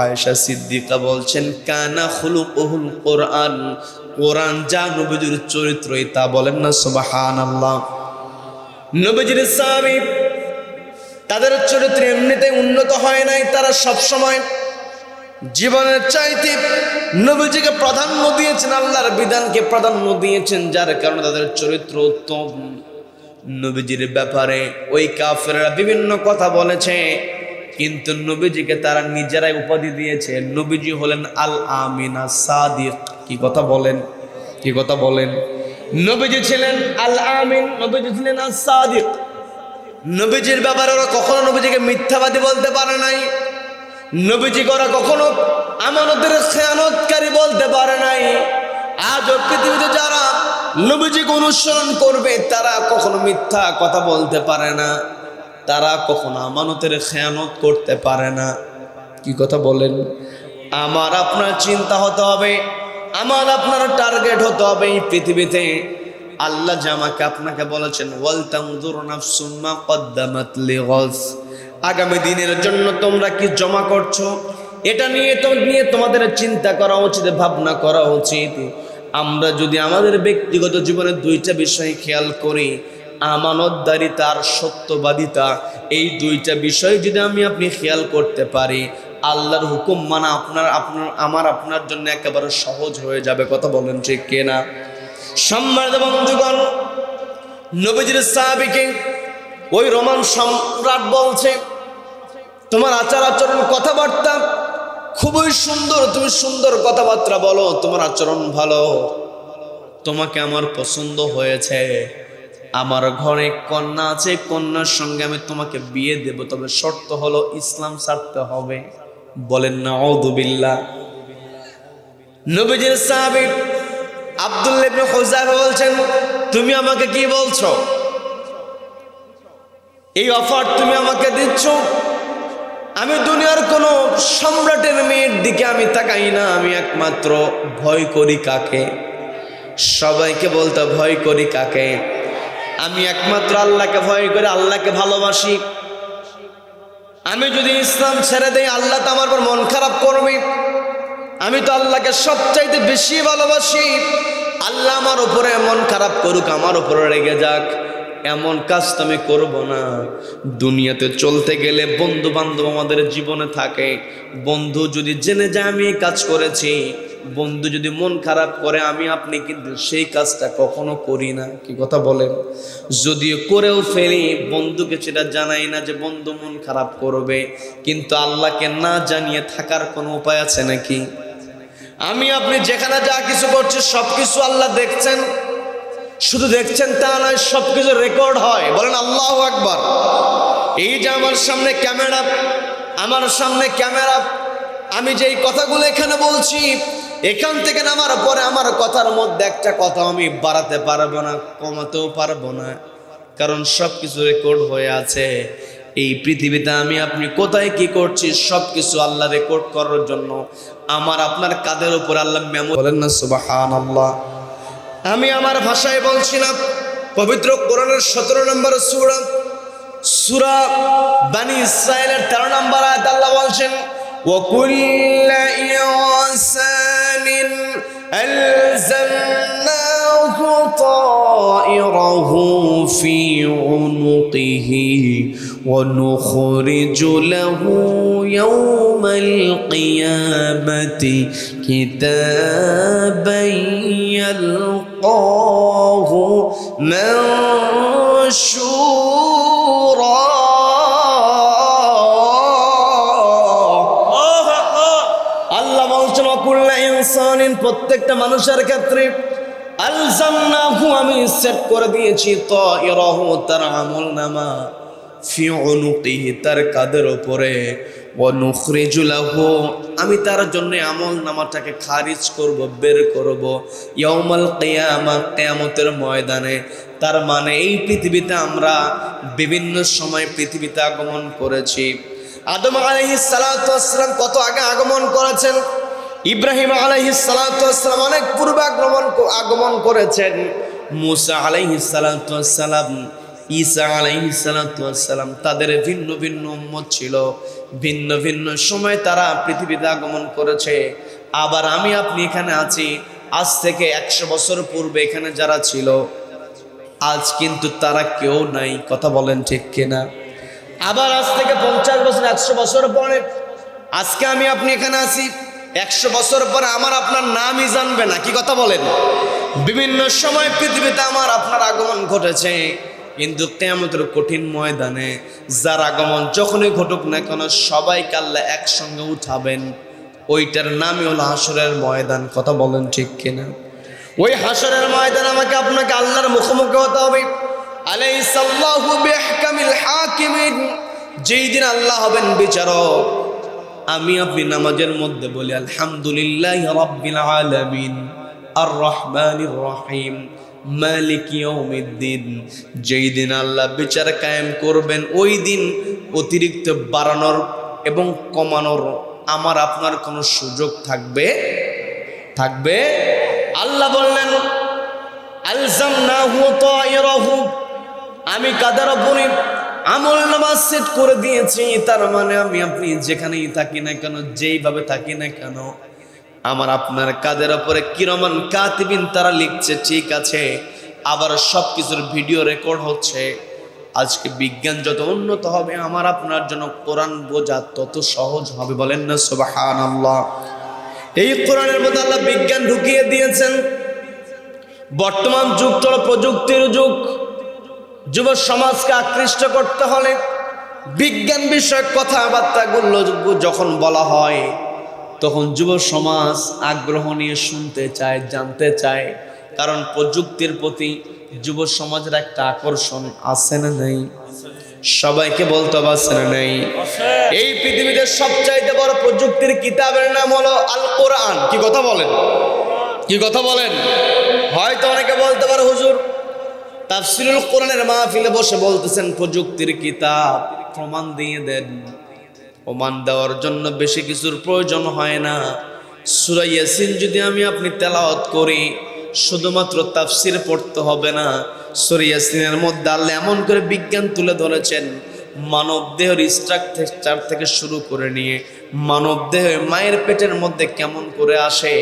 আয়েশা সিদ্দিকা বলছেন, কানা খুলুকুহুল কোরআন, কোরআন যা নবীজির চরিত্রই তা, বলেন না সুবহানাল্লাহ। নবীজির সাহাবী তাদের চরিত্র এমনিতেই উন্নত হয় নাই, তারা সবসময় জীবনের চাইতে নবীজিকে প্রাধান্য দিয়েছেন, আল্লাহর বিধানকে প্রাধান্য দিয়েছেন, যার কারণে তাদের চরিত্র উত্তম। নবীজির ব্যাপারে ওই কাফেররা বিভিন্ন কথা বলেছে, কিন্তু নবীজিকে তারা নিজেরাই উপাধি দিয়েছে, নবীজি হলেন আল আমিনা সাদিক। কি কথা বলেন, কি কথা বলেন? নবীজি ছিলেন আল আমিন, নবীজি ছিলেন আল সাদিক। নবীজির ব্যাপারে ওরা কখনো নবীজিকে মিথ্যাবাদী বলতে পারে নাই। নবীজিকে ওরা কখনো আমানতের খেয়ানতকারী বলতে পারে নাই। আজও পৃথিবীতে যারা নবীজিকে অনুসরণ করবে তারা কখনো মিথ্যা কথা বলতে পারে না, তারা কখনো আমানতের খেয়ানত করতে পারে না। কি কথা বলেন? আমার আপনার চিন্তা হতে হবে, আমার আপনার টার্গেট হতে হবে এই পৃথিবীতে আল্লাহ যে আমাকে আপনাকে বলেছেন ওয়াল তানজুর নাফসুম মা কদ্দামাত লিগাস, আগামী দিনের জন্য তোমরা কি জমা করছো এটা নিয়ে তোমাদের চিন্তা করা উচিত, ভাবনা করা উচিত। আমরা যদি আমাদের ব্যক্তিগত জীবনে দুইটা বিষয় খেয়াল করি, আমানতদারিতা আর সত্যবাদিতা, এই দুইটা বিষয় যদি আমি আপনি খেয়াল করতে পারি, আল্লাহর হুকুম মানা আমার আপনার জন্য একেবারে সহজ হয়ে যাবে। কথা বলেন ঠিক কিনা? সম্মানিত বন্ধুগণ, নবীজির সাহাবীকে ওই রোমান সম্রাট বলছে, তোমার আচার আচরণ কথাবার্তা খুবই সুন্দর, তুমি সুন্দর কথাবার্তা বলো, তোমার আচরণ ভালো, তোমাকে আমার পছন্দ হয়েছে। আমার ঘরে কন্যা আছে, কন্যার সঙ্গে আমি তোমাকে বিয়ে দেব, তবে শর্ত হলো ইসলাম ছাড়তে হবে। বলেন নাউযু বিল্লাহ। নবীজির সাহাবী আব্দুল্লাহ ইবনে হুযায়ফা বলছেন, তুমি আমাকে কি বলছো? এই অফার তুমি আমাকে দিচ্ছ? আমি দুনিয়ার কোনো সম্রাটের মেয়ের দিকে আমি তাকাই না, আমি একমাত্র ভয় করি কাকে? সবাইকে বলতে ভয় করি কাকে? আমি একমাত্র আল্লাহকে ভয় করি, আল্লাহকে ভালোবাসি। আমি যদি ইসলাম ছেড়ে দেই আল্লাহ তো আমার উপর মন খারাপ করবে। আমি তো আল্লাহকে সবচাইতে বেশি ভালোবাসি। আল্লাহ আমার উপরে মন খারাপ করুক, আমার উপরে রেগে যাক, এমন কাজ তো আমি করব না। দুনিয়াতে চলতে গেলে বন্ধু বান্ধব আমাদের জীবনে থাকে। বন্ধু যদি জেনে যায় আমি এই কাজ করেছি, বন্ধু যদি মন খারাপ করে, আমি আপনি কিন্তু সেই কাজটা কখনো করি না। কি কথা বলেন? যদিও করেও ফেলি, বন্ধুকে সেটা জানাই না যে বন্ধু মন খারাপ করবে। কিন্তু আল্লাহকে না জানিয়ে থাকার কোনো উপায় আছে নাকি? আমি আপনি যেখানে যা কিছু করছি সবকিছু আল্লাহ দেখছেন। শুধু দেখছেন তা নয়, সবকিছু রেকর্ড হয়। বলেন আল্লাহু আকবার। এই যে আমার সামনে ক্যামেরা, আমি যেই কথাগুলো এখানে বলছি, এখান থেকে নামার পরে আমার কথার মধ্যে একটা কথা আমি বাড়াতে পারবো না, কমাতেও পারবো না, কারণ সবকিছু রেকর্ড হয়ে আছে। এই পৃথিবীতে আমি আপনি কোথায় কি করছি সবকিছু আল্লাহ রেকর্ড করার জন্য আমার আপনার কাঁধের উপর আল্লাহ মেমো। বলেন না সুবহানাল্লাহ। আমি আমার ভাষায় বলছি না, পবিত্র কোরআনের 17 নম্বর সূরা বনী ইসরাঈলের 13 নম্বর আয়াত আল্লাহ বলছেন, ওয়াকুল্লা ইনসানিন আলজামনাহু তায়রাহু ফি উনুকিহি ওয়া নুখরিজু লাহু ইয়াওমাল কিয়ামাতি কিতাবান ইয়ালকাহু মানশুরা। প্রত্যেকটা মানুষের ক্ষেত্রে আলজামনাহু আমি সেট করে দিয়েছি তায়রাহু তার আমলনামা ফি উনুকিহি তার কাঁধের উপরে, ওয়া নুখরিজু লাহু আমি তার জন্য আমলনামাটাকে খারিজ করব, বের করব ইয়াউমাল কিয়ামা কিয়ামতের ময়দানে। তার মানে এই পৃথিবীতে আমরা বিভিন্ন সময় পৃথিবীতে আগমন করেছি। আদম আলাইহিস সালাতু ওয়াস সালাম কত আগে আগমন করেছেন, ইব্রাহিম আলাইহিস সালাতু ওয়াস সালাম অনেক পূর্বে আগমন করেছেন, মুসা আলাইহিস সালাতু ওয়াস সালাম, ঈসা আলাইহিস সালাতু ওয়াস সালাম, তাদের ভিন্ন ভিন্ন উম্মত ছিল, ভিন্ন ভিন্ন সময় তারা পৃথিবীতে আগমন করেছে। আবার আমি আপনি এখানে আছি, আজ থেকে 100 বছর পূর্বে এখানে যারা ছিল আজ কিন্তু তারা কেউ নাই। কথা বলেন ঠিক কিনা? আবার আজ থেকে 50 বছর 100 বছর পরে আজকে আমি আপনি এখানে আছি, 100 বছর পরে আমার আপনার নামই জানবে না। কি কথা বলেন? বিভিন্ন সময় পৃথিবীতে আমার আপনার আগমন ঘটেছে, কিন্তু কিয়ামতের কঠিন ময়দানে যার আগমন যখনই ঘটুক না কেন সবাইকে আল্লাহ একসঙ্গে উঠাবেন। ওইটার নামই হলো হাসরের ময়দান। কথা বলেন ঠিক কিনা? ওই হাসরের ময়দান আমাকে আপনাকে আল্লাহর মুখোমুখি হতে হবে। আলাইসাল্লাহু বিহকামিল হাকিমিন, যেই দিন আল্লাহ হবেন বিচারক। আমি আপনি নামাজের মধ্যে বলি আলহামদুলিল্লাহি রাব্বিল আলামিন আর রহমানির রহিম মালিক ইয়াউমিদ্দিন। যেই দিন আল্লাহ বিচার কায়েম করবেন ওই দিন অতিরিক্ত বাড়ানোর এবং কমানোর আমার আপনার কোনো সুযোগ থাকবে? আল্লাহ বললেন আলজামনাহু তায়রাহু, আমি কাদের উপরে আমল নামা সেট করে দিয়েছি। তার মানে আমি আপনি যেখানেই থাকি না কেন, যেইভাবে থাকি না কেন, আমার আপনার কাদের উপরে কিরামান কাতিবিন তারা লিখছে, ঠিক আছে। আবার সবকিছুর ভিডিও রেকর্ড হচ্ছে। আজকে বিজ্ঞান যত উন্নত হবে আমার আপনার জন্য কোরআন বোঝা তত সহজ হবে। বলেন না সুবহানাল্লাহ। এই কোরআনের মধ্যে আল্লাহ বিজ্ঞান ঢুকিয়ে দিয়েছেন। বর্তমান যুগটা হলো প্রযুক্তির যুগ। যুব সমাজকে আকৃষ্ট করতে হলে বিজ্ঞান বিষয়ক কথাবার্তাগুলো যখন বলা হয় তখন যুব সমাজ আগ্রহ নিয়ে শুনতে চায়, জানতে চায়। কারণ প্রযুক্তির প্রতি যুব সমাজের একটা আকর্ষণ আছে না নেই? সবাইকে বলতে পারছে না নেই? এই পৃথিবীতে সবচাইতে বড় প্রযুক্তির কিতাবের নাম হলো আল কোরআন। কি কথা বলেন? হয়তো অনেকে বলতে পারে হুজুর তাফসীরুল কোরআনের মাহফিলে বসে বলতেছেন প্রযুক্তির কিতাব, প্রমাণ দিয়ে দেন। প্রমাণ দেওয়ার জন্য বেশি কিছুর প্রয়োজন হয় না। সূরা ইয়াসিন যদি আমি আপনি তেলাওয়াত করি, শুধুমাত্র তাফসীর পড়তে হবে না। সূরা ইয়াসিনের মধ্যে আল্লাহ এমন করে বিজ্ঞান তুলে ধরেছেন, মানব দেহের স্ট্রাকচার থেকে শুরু করে নিয়ে মানব দেহে মায়ের পেটের মধ্যে কেমন করে আসে,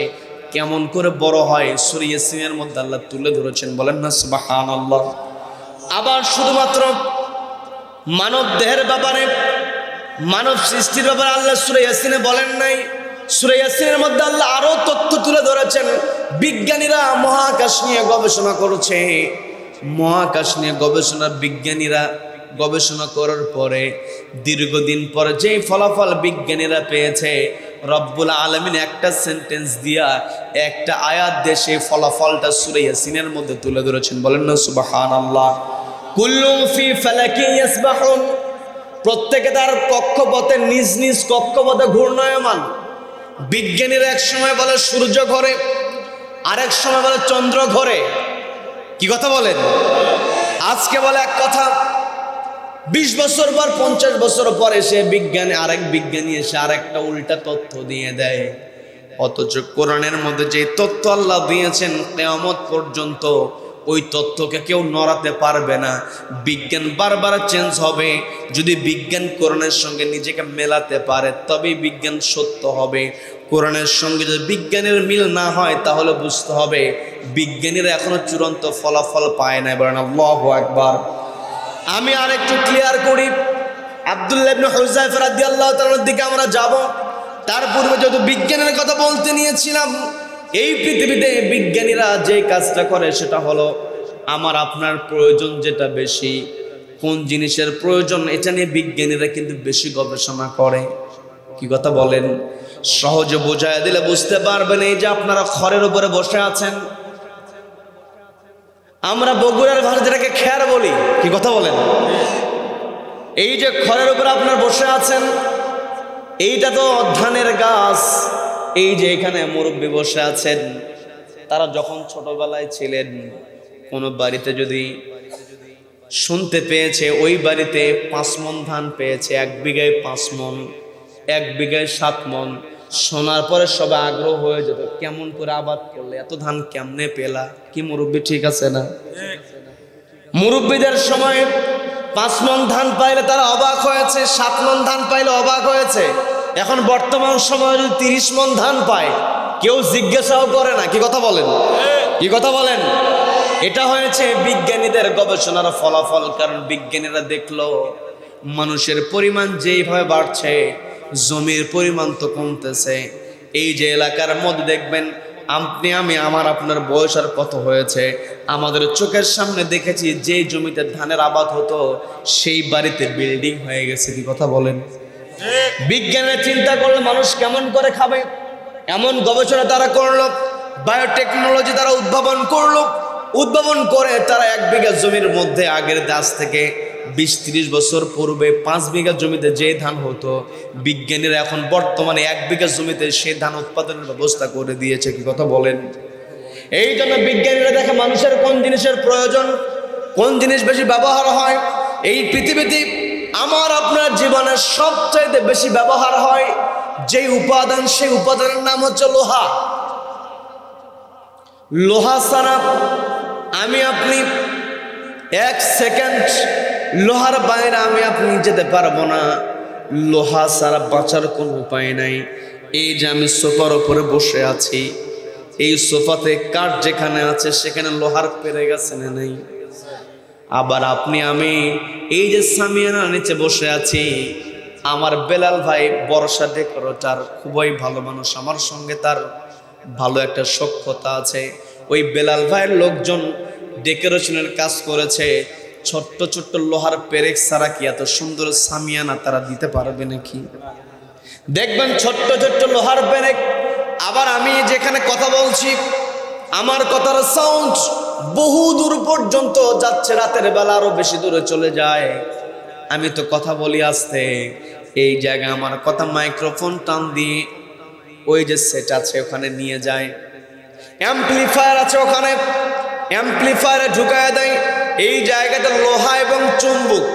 কেমন করে বড় হয়, সূরা ইয়াসিনের মধ্যে আল্লাহ তুলে ধরেছেন। বলেন না সুবহানাল্লাহ। আবার শুধুমাত্র মানব দেহের ব্যাপারে, মানব সৃষ্টির ব্যাপারে আল্লাহ সূরা ইয়াসিনে বলেন নাই। সূরা ইয়াসিনের মধ্যে আল্লাহ আরো তথ্য তুলে ধরেছেন। বিজ্ঞানীরা মহাকাশ নিয়ে গবেষণা করছে। মহাকাশ নিয়ে বিজ্ঞানীরা গবেষণা করার পরে দীর্ঘদিন পরে যে ফলাফল বিজ্ঞানীরা পেয়েছে, রব্বুল আলামিন একটা সেন্টেন্স দিয়া, একটা আয়াত দিয়ে সেই ফলাফলটা সূরা ইয়াসিনের মধ্যে তুলে ধরেছেন। বলেন না সুবহানাল্লাহ। কুল্লুম ফি ফালাকিন ইয়াসবাহুন, প্রত্যেকে তার কক্ষপথে নিজ নিজ কক্ষপথে ঘূর্ণায়মান। বিজ্ঞানীরা এক সময় বলে সূর্য ঘোরে, আরেক সময় বলে চন্দ্র ঘোরে। কি কথা বলেন? আজকে বলে এক কথা, 20 বছর পর 50 বছর পরে সে আরেক বিজ্ঞানী এসে আরেকটা উল্টা তথ্য দিয়ে দেয়। অথচ কোরআনের মধ্যে যে তথ্য আল্লাহ দিয়েছেন কিয়ামত পর্যন্ত ওই তথ্যকে কেউ নড়াতে পারবে না। বিজ্ঞান বারবার চেঞ্জ হবে। যদি বিজ্ঞান কোরআনের সঙ্গে নিজেকে মেলাতে পারে তবেই বিজ্ঞান সত্য হবে। কোরআনের সঙ্গে যদি বিজ্ঞানের মিল না হয় তাহলে বুঝতে হবে বিজ্ঞানীরা এখনো চূড়ান্ত ফলাফল পায় না। বলেন আল্লাহু আকবার। আমি আরেকটু ক্লিয়ার করি। আব্দুল্লাহ ইবনে হুযায়ফা রাদিয়াল্লাহু তাআলার দিকে আমরা যাব। তার পূর্বে যত বিজ্ঞানের কথা বলতে নিয়েছিলাম, এই পৃথিবীতে বিজ্ঞানীরা যে কাজটা করে সেটা হলো আমার আপনার প্রয়োজন যেটা বেশি, কোন জিনিসের প্রয়োজন এটা নিয়ে বিজ্ঞানীরা কিন্তু বেশি গবেষণা করে। কি কথা বলেন? সহজে বোঝায় দিলে বুঝতে পারবেন। এই যে আপনারা খড়ের উপরে বসে আছেন, আমরা বগুড়ার ভাষায় যেটাকে খের বলি। কি কথা বলেন? এই যে খড়ের উপরে আপনারা বসে আছেন, এইটা তো ধানের গাছ। এই যে এখানে মুরব্বী বসে আছেন, তারা যখন ছোটবেলায় ছিলেন কোনো বাড়িতে যদি শুনতে পেয়েছে ওই বাড়িতে 5 মণ ধান পেয়েছে, 1 বিঘায় 5 মণ, 1 বিঘায় 7 মণ, শোনার পরে সবাই আগ্রহ হয়ে যেত কেমন করে আবাদ করলে, এত ধান কেমনে পেলা? কি মুরব্বী ঠিক আছে না? মুরব্বীদের সময় 5 মণ ধান পাইলে তারা অবাক হয়েছে, 7 মণ ধান পাইলে অবাক হয়েছে। এখন বর্তমান সময়ে যদি 30 মণ ধান পায় কেউ জিজ্ঞাসাও করে না। কি কথা বলেন? এটা হয়েছে বিজ্ঞানীদের গবেষণার ফলাফল। কারণ বিজ্ঞানীরা দেখলো মানুষের পরিমাণ যেইভাবে বাড়ছে জমির পরিমাণ তো কমতেছে। এই যে এলাকার মধ্যে দেখবেন আমি আমার আপনার বয়স আর কত হয়েছে, আমাদের চোখের সামনে দেখেছি যে জমিতে ধানের আবাদ হতো সেই বাড়িতে বিল্ডিং হয়ে গেছে। কি কথা বলেন? বিজ্ঞানের চিন্তা করলে মানুষ কেমন করে খাবে, এমন গবেষণা তারা করলো, বায়োটেকনোলজি তারা উদ্ভাবন করলো, উদ্ভাবন করে তারা 1 বিঘা জমির মধ্যে আগের দাস থেকে 20-30 বছর পূর্বে 5 বিঘা জমিতে যে ধান হতো, বিজ্ঞানীরা এখন বর্তমানে 1 বিঘা জমিতে সেই ধান উৎপাদনের ব্যবস্থা করে দিয়েছে। কি কথা বলেন? এই জন্য বিজ্ঞানীরা দেখে মানুষের কোন জিনিসের প্রয়োজন, কোন জিনিস বেশি ব্যবহার হয়। এই পৃথিবীতে আমার আপনার জীবনের সবচাইতে বেশি ব্যবহার হয় যে উপাদান, সেই উপাদানের নাম হচ্ছে লোহা। লোহা ছাড়া আমি আপনি 1 সেকেন্ড লোহার বাইরে আমি আপনি যেতে পারবো না। লোহা ছাড়া বাঁচার কোনো উপায় নাই। এই যে আমি সোফার উপরে বসে আছি, এই সোফাতে কাঠ যেখানে আছে সেখানে লোহার পেরে গেছে না নেই? আবার আপনি আমি এই যে সামিয়ানার নিচে বসে আছি, আমার বেলাল ভাই বর্ষা ডেকোরেটর, খুবই ভালো মানুষ, আমার সঙ্গে তার ভালো একটা সখ্যতা আছে। ওই বেলাল ভাইয়ের লোকজন ডেকোরেশনের কাজ করেছে। ছোট্ট ছোট্ট লোহার পেরেক ছাড়া কি এত সুন্দর সামিয়ানা তারা দিতে পারবে নাকি? দেখবেন ছোট্ট ছোট্ট লোহার পেরেক। আবার আমি যেখানে কথা বলছি, আমার কথার সাউন্ড বহু দূর পর্যন্ত যাচ্ছে, রাতের বেলা আরো বেশি দূরে চলে যায়। আমি তো কথা বলি আস্তে, এই জায়গায় আমার কথা মাইক্রোফোন টান দিয়ে ওই যে সেট আছে ওখানে নিয়ে যায়, অ্যাম্পলিফায়ার আছে ওখানে, অ্যাম্পলিফায়ারে ঢুকায় দেয়। এই জায়গাটা লোহা এবং চুম্বক,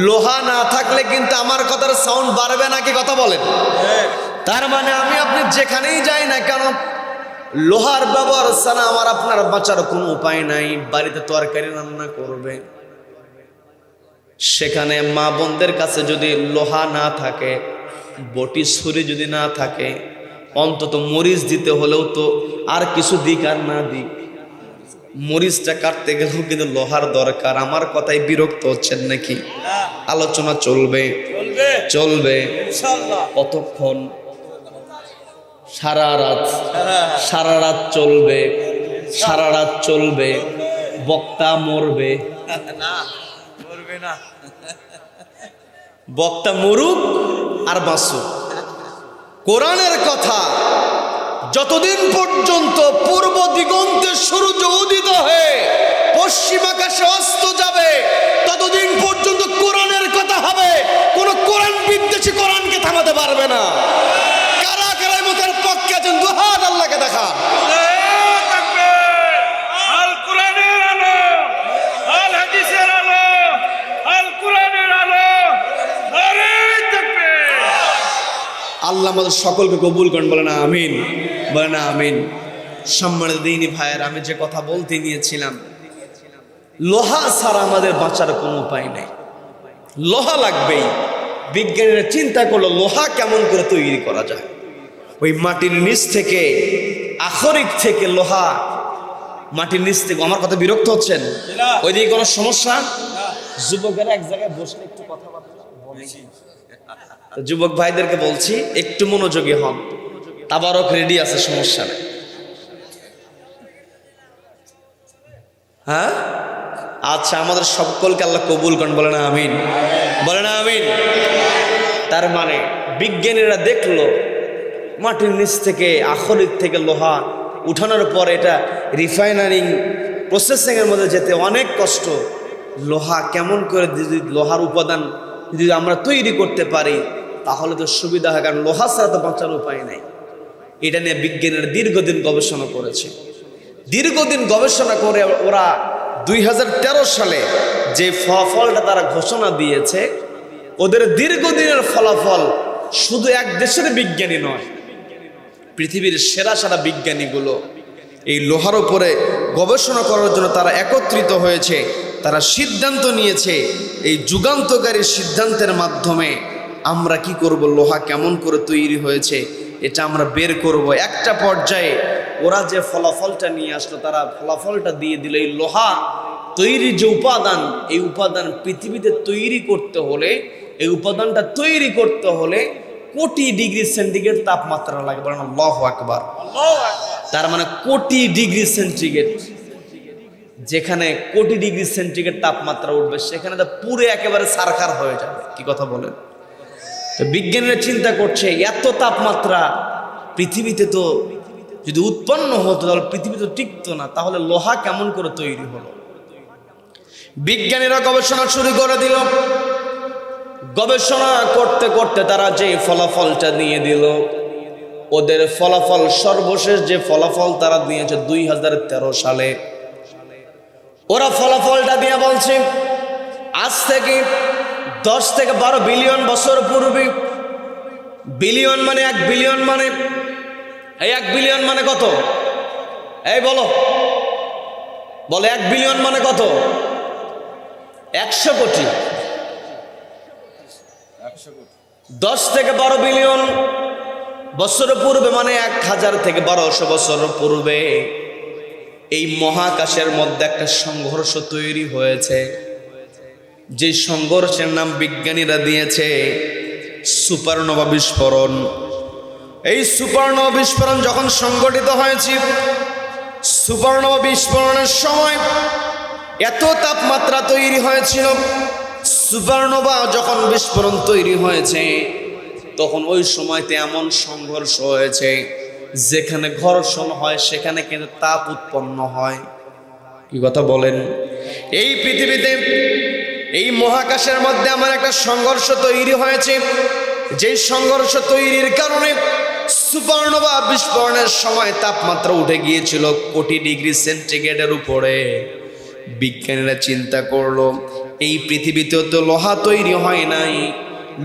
লোহা না থাকলে কিন্তু আমার কথার সাউন্ড বাড়বে না। কি কথা বলেন? তার মানে আমি আপনি যেখানেই যাই না কেন, লোহার ব্যবহার ছাড়া আমার আপনার বাঁচার কোনো উপায় নাই। বাড়িতে তরকারি রান্না করবে, সেখানে মা বোনদের কাছে যদি লোহা না থাকে, বটি ছুরি যদি না থাকে, অন্তত মরিচ দিতে হলেও তো আর কিছু দিক আর না দিক, মরিচটা কাটতে গেলেও কিন্তু লোহার দরকার। আমার কথায় বিরক্ত হচ্ছেন নাকি? আলোচনা চলবে চলবে কতক্ষণ? সারা রাত চলবে, সারা রাত চলবে। বক্তা মরবে না, বক্তা মরুক আর বাঁচুক। কোরআনের কথা যতদিন পর্যন্ত পূর্ব দিগন্তে সূর্য উদিত হয়ে পশ্চিম আকাশে অস্ত যাবে, ততদিন পর্যন্ত কোরআনের কথা হবে। কোন কোরআন বিদ্বেষী কোরআনকে থামাতে পারবে না। কারা কারা মুখের পক্ষে আছেন দুহাত আল্লাহকে দেখা। আল্লাহ আমাদের সকলকে কবুল করেন, বলে না আমিন, বলে না আমিন। সম্মানিত দিনী ভাইয়ের, আমি যে কথা বলতে নিয়েছিলাম, লোহা ছাড়া আমাদের বাঁচার কোনো উপায় নেই, লোহা লাগবেই। বিজ্ঞানীরা চিন্তা করলো লোহা কেমন করে তৈরি করা যায়। ওই মাটির নিচ থেকে, আখরিক থেকে লোহা, মাটির নিচ থেকে। আমার কথা বিরক্ত হচ্ছেন? ওইদিকে কোনো সমস্যা? যুবকেরা এক জায়গায় বসলে একটু কথাবার্তা বলে। যুবক ভাইদেরকে বলছি একটু মনোযোগী হন, তাবারক রেডি আছে, সমস্যা নেই। হ্যাঁ আচ্ছা, আমাদের সকলকে আল্লাহ কবুল করেন, বলে না আমিন, বলে না আমিন। তার মানে বিজ্ঞানীরা দেখলো মাটির নিচ থেকে, আখরিক থেকে লোহা উঠানোর পর এটা রিফাইনারিং প্রসেসিং এর মধ্যে যেতে অনেক কষ্ট। লোহা কেমন করে, যদি লোহার উপাদান যদি আমরা তৈরি করতে পারি তাহলে তো সুবিধা হয়, কারণ লোহা ছাড়া তো বাঁচার উপায় নাই। এটা নিয়ে বিজ্ঞানীরা দীর্ঘদিন গবেষণা করেছে। দীর্ঘদিন গবেষণা করে ওরা 2013 সালে যে ফলাফলটা তারা ঘোষণা দিয়েছে, ওদের দীর্ঘদিনের ফলাফল শুধু এক দেশের বিজ্ঞানী নয়, পৃথিবীর সেরা সেরা বিজ্ঞানীগুলো এই লোহার উপরে গবেষণা করার জন্য তারা একত্রিত হয়েছে। তারা সিদ্ধান্ত নিয়েছে, এই যুগান্তকারী সিদ্ধান্তের মাধ্যমে আমরা কি করব, লোহা কেমন করে তৈরি হয়েছে এটা আমরা বের করব। একটা পর্যায়ে ওরা যে ফলাফলটা নিয়ে আসলো, তারা ফলাফলটা দিয়ে দিল, এই লোহা তৈরির যে উপাদান, এই উপাদান পৃথিবীতে তৈরি করতে হলে, এই উপাদানটা তৈরি করতে হলে কোটি ডিগ্রি সেন্টিগ্রেড তাপমাত্রা লাগে। বলেন আল্লাহু আকবার। তার মানে কোটি ডিগ্রি সেন্টিগ্রেড, যেখানে কোটি ডিগ্রি সেন্টিগ্রেড তাপমাত্রা উঠবে সেখানে তো পুরো একেবারে সারখার হয়ে যাবে। কি কথা বলেন? তো বিজ্ঞানীরা চিন্তা করছে এত তাপমাত্রা পৃথিবীতে তো যদি উৎপন্ন হতো তাহলে পৃথিবী তো টিকতো না, তাহলে লোহা কেমন করে তৈরি হলো? বিজ্ঞানীরা গবেষণা শুরু করে দিল। গবেষণা করতে করতে তারা যে ফলাফলটা নিয়ে দিল, ওদের ফলাফল সর্বশেষ যে ফলাফল তারা দিয়েছে 2013 সালে, ওরা ফলাফলটা দিয়ে বলছে আজ থেকে 10 থেকে 12 বিলিয়ন বছর পূর্বে, বিলিয়ন মানে 1 বিলিয়ন মানে, এই 1 বিলিয়ন মানে কত? এই বলো 1 বিলিয়ন মানে কত? 100 কোটি। 10 থেকে 12 বিলিয়ন বছর পূর্বে মানে 1000 থেকে 1200 বছর পূর্বে এই মহাকাশের মধ্যে একটা সংঘর্ষ তৈরি হয়েছে, যে সংঘর্ষের নাম বিজ্ঞানীরা দিয়েছে সুপারনোভা বিস্ফোরণ। এই সুপারনোভা বিস্ফোরণ যখন সংঘটিত হয়েছে, সুপারনোভা বিস্ফোরণের সময় এত তাপমাত্রা তৈরি হয়েছিল, সুপারনোভা যখন বিস্ফোরণ তৈরি হয়েছে তখন ওই সময়তে এমন সংঘর্ষ হয়েছে যেখানে ঘর্ষণ হয় সেখানে কিন্তু তাপ উৎপন্ন হয়। কি কথা বলেন? এই পৃথিবীতে এই মহাকাশের মধ্যে আমার একটা সংঘর্ষ তৈরি হয়েছে, যেই সংঘর্ষ তৈরির কারণে সুপারনোভা বিস্ফোরণের সময় তাপমাত্রা উঠে গিয়েছিল কোটি ডিগ্রি সেন্টিগ্রেডের উপরে। বিজ্ঞানীরা চিন্তা করলো এই পৃথিবীতেও তো লোহা তৈরি হয় নাই,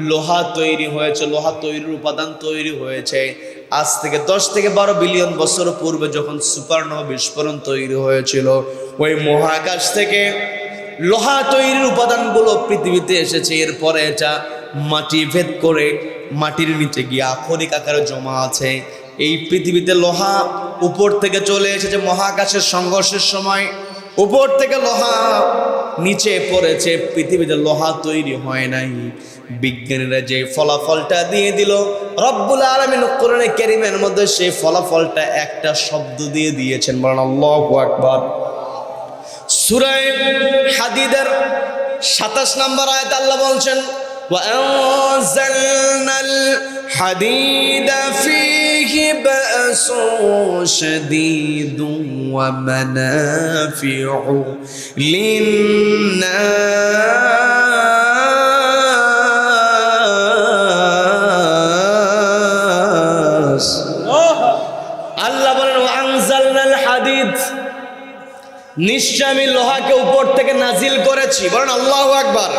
লোহা তৈরি হয়েছে, লোহা তৈরির উপাদান তৈরি হয়েছে আজ থেকে 10 থেকে 12 বিলিয়ন বছর পূর্বে যখন সুপারনোভা বিস্ফোরণ তৈরি হয়েছিল। ওই মহাকাশ থেকে লোহা তৈরির উপাদানগুলো পৃথিবীতে এসেছে, এরপরে এটা মাটি ভেদ করে মাটির নিচে গিয়ে আক্ষরিক আকারে জমা আছে। এই পৃথিবীতে লোহা উপর থেকে চলে এসেছে মহাকাশের সংঘর্ষের সময়, উপর থেকে লোহা নিচে পড়েছে, পৃথিবীতে লোহা তৈরি হয় নাই। বিজ্ঞানীরা যে ফলাফলটা দিয়ে দিল, রব্বুল আলামিন কোরআনে কারীমের মধ্যে সেই ফলাফলটা একটা শব্দ দিয়ে দিয়েছেন, বলেন আল্লাহু আকবার। সূরা হাদীদের 27 নম্বর আয়াত আল্লাহ বলছেন وأنزلنا الحديد فيه بأس شديد ومنافع للناس আল্লাহ বলেন وأنزلنا الحديد, নিশ্চয় আমি লোহাকে উপর থেকে নাজিল করেছি, বলেন আল্লাহু আকবার।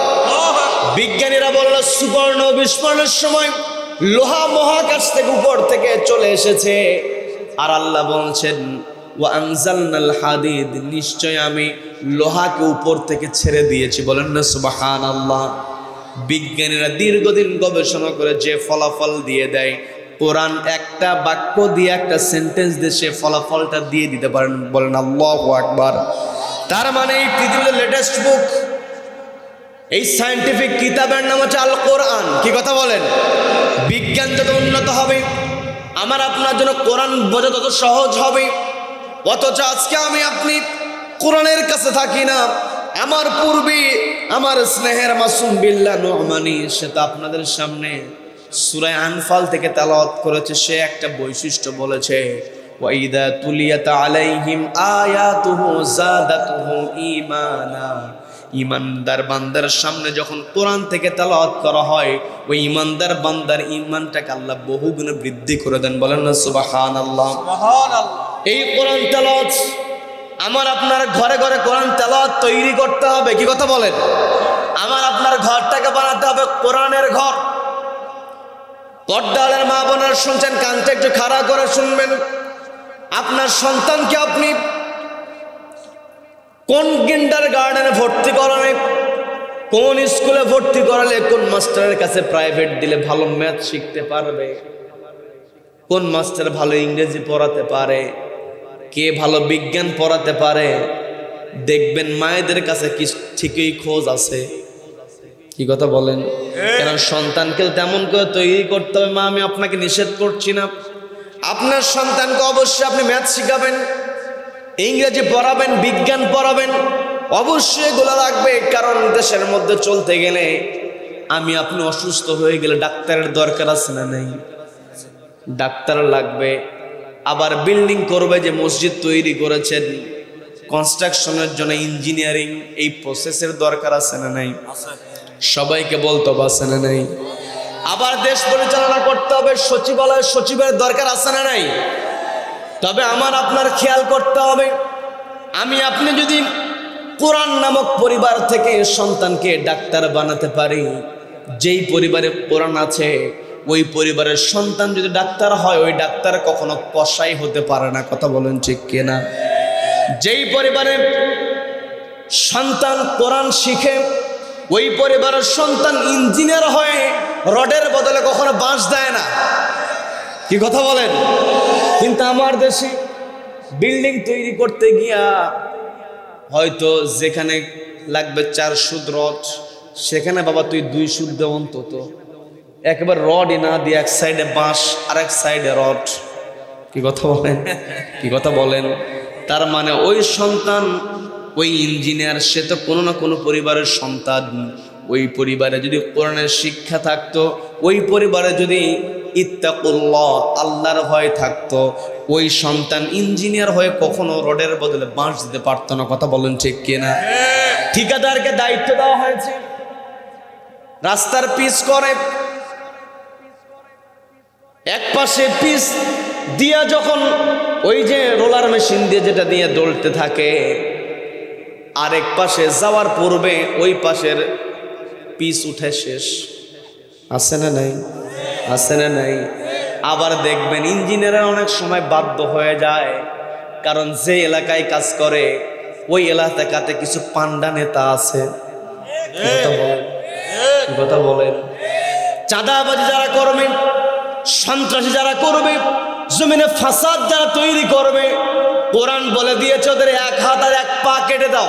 বিজ্ঞানীরা বলল সুপারনোভা বিস্ফোরণের সময় লোহা মহাকাশ থেকে উপর থেকে চলে এসেছে, আর আল্লাহ বলছেন ওয়া আনজালনাল হাদিদ, নিশ্চয় আমি লোহাকে উপর থেকে ছেড়ে দিয়েছি, বলেন না সুবহানাল্লাহ। বিজ্ঞানীরা দীর্ঘদিন গবেষণা করে যে ফলাফল দিয়ে দেয়, কোরআন একটা বাক্য দিয়ে একটা সেন্টেন্স দিয়ে সে ফলাফলটা দিয়ে দিতে পারেন, বলেন আল্লাহু আকবার। তার মানে এই পৃথিবীর লেটেস্ট বুক, এই সায়েন্টিফিক কিতাবের নাম হচ্ছে আল কোরআন। কি কথা বলেন? বিজ্ঞান যত উন্নত হবে আমার আপনার জন্য কোরআন বোঝা তত সহজ হবে। অথচ আজকে আমি আপনি কোরআনের কাছে থাকি না। আমার পূর্বে আমার স্নেহের মাসুম বিল্লাহ নোমানি সে তো আপনাদের সামনে সূরা আনফাল থেকে তেলাওয়াত করেছে, সে একটা বৈশিষ্ট্য বলেছে ওয়াইদা তুলিয়াত আলাইহিম আয়াতুহু যাদাতুহুম ঈমানা, ইমানদার বান্দার সামনে যখন কোরআন থেকে তেলাওয়াত করা হয় ওই ইমানদার বান্দার ঈমানটাকে আল্লাহ বহুগুণে বৃদ্ধি করে দেন, বলেন না সুবহানাল্লাহ। সুবহানাল্লাহ। এই কোরআন তেলাওয়াত আমার আপনার ঘরে ঘরে কোরআন তেলাওয়াত তৈরি করতে হবে। কি কথা বলেন? আমার আপনার ঘরটাকে বানাতে হবে কোরআনের ঘর। পর্দালের মা বোনেরা শুনছেন, কানটা একটু খাড়া করে শুনবেন। আপনার সন্তানকে আপনি কোন কিন্ডারগার্টেনে ভর্তি করালে, কোন স্কুলে ভর্তি করালে, কোন মাস্টারের কাছে প্রাইভেট দিলে ভালো ম্যাথ শিখতে পারবে, কোন মাস্টার ভালো ইংরেজি পড়াতে পারে, কে ভালো বিজ্ঞান পড়াতে পারে, দেখবেন মায়েদের কাছে কি ঠিকই খোঁজ আছে। কি কথা বলেন? কারণ সন্তানকে তেমন করে তৈরি করতে হবে। মা, আমি আপনাকে নিষেধ করছি না, আপনার সন্তানকে অবশ্যই আপনি ম্যাথ শিখাবেন, ইংরেজি পড়াবেন, বিজ্ঞান পড়াবেন, অবশ্যই এগুলো লাগবে। কারণ দেশের মধ্যে চলতে গেলে আমি আপনি অসুস্থ হয়ে গেলে ডাক্তারের দরকার আছে না নেই? ডাক্তার লাগবে। আবার বিল্ডিং করবে, যে মসজিদ তৈরি করেছেন, কনস্ট্রাকশনের জন্য ইঞ্জিনিয়ারিং, এই প্রসেসের দরকার আছে না নাই? সবাইকে বলতে হবে আছে না নাই? আবার দেশ পরিচালনা করতে হবে, সচিবালয় সচিবের দরকার আছে না নাই? তবে আমার আপনার খেয়াল করতে হবে, আমি আপনি যদি কোরআন নামক পরিবার থেকে সন্তানকে ডাক্তার বানাতে পারি, যেই পরিবারে কোরআন আছে ওই পরিবারের সন্তান যদি ডাক্তার হয়, ওই ডাক্তার কখনো কসাই হতে পারে না। কথা বলেন ঠিক কিনা? যেই পরিবারে সন্তান কোরআন শিখে ওই পরিবারের সন্তান ইঞ্জিনিয়ার হয়ে রডের বদলে কখনো বাঁশ দেয় না। কি কথা বলেন? কিন্তু আমার দেশে বিল্ডিং তৈরি করতে গিয়া হয়তো যেখানে লাগবে 4 সুদ রড, সেখানে বাবা তুই 2 সুদ দে অন্তত। একবার রডই না দিয়ে এক সাইডে বাঁশ আর এক সাইডে রড। কি কথা বলেন? কি কথা বলেন? তার মানে ওই সন্তান, ওই ইঞ্জিনিয়ার, সে তো কোনো না কোনো পরিবারের সন্তান। ওই পরিবারে যদি কোরআনের শিক্ষা থাকতো, ওই পরিবারে যদি ইত্তাকুল্লাহ, আল্লাহর ভয় থাকতো, ওই সন্তান ইঞ্জিনিয়ার হয়ে কখনো রডের বদলে বাঁশ দিতে পারতো না। কথা বলেন ঠিক কিনা? ঠিকাদারকে দায়িত্ব দেওয়া হয়েছে, রাস্তার পিচ করে, এক পাশে পিচ দিয়া যখন ওই যে রোলার মেশিন দিয়ে যেটা দিয়ে দৌড়তে থাকে, আরেক পাশে যাওয়ার পূর্বে ওই পাশের পিচ উঠে শেষ। আছে না নাই? আছে না নাই? আবার দেখবেন ইঞ্জিনিয়াররা অনেক সময় বাধ্য হয়ে যায়, কারণ যে এলাকায় কাজ করে ওই এলাকাতে কিছু পান্ডা নেতা আছে। কথা বলেন? চাঁদাবাজি যারা করবে, সন্ত্রাসী যারা করবে, জমিনে ফাসাদ যারা তৈরি করবে, কোরআন বলে দিয়েছে ওদের 1 হাত আর 1 পা কেটে দাও।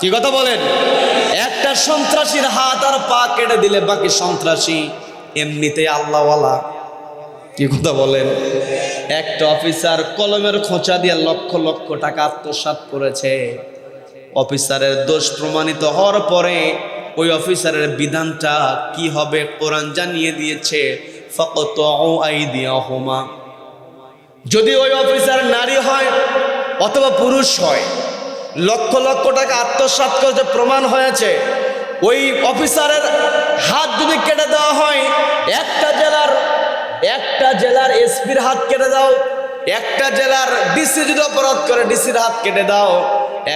কি কথা বলেন? একটা সন্ত্রাসীর হাত আর পা কেটে দিলে বাকি সন্ত্রাসী এমনিতে আল্লাহওয়ালা। কি কথা বলেন? একটা অফিসার কলমের খোঁচা দিয়ে লক্ষ লক্ষ টাকা আত্মসাৎ করেছে। অফিসারের দোষ প্রমাণিত হওয়ার পরে ওই অফিসারের বিধানটা কি হবে কোরআন জানিয়ে দিয়েছে, ফাকতাউ আইদিয়াহুমা। যদি ওই অফিসার নারী হয় অথবা পুরুষ হয়, লক্ষ লক্ষ টাকা আত্মসাৎ করে প্রমাণ হয়েছে, ওই অফিসারের হাত যদি কেটে দেওয়া হয়, একটা জেলার এসপির হাত কেটে দাও, একটা জেলার ডিসি যদি অপরাধ করে ডিসির হাত কেটে দাও,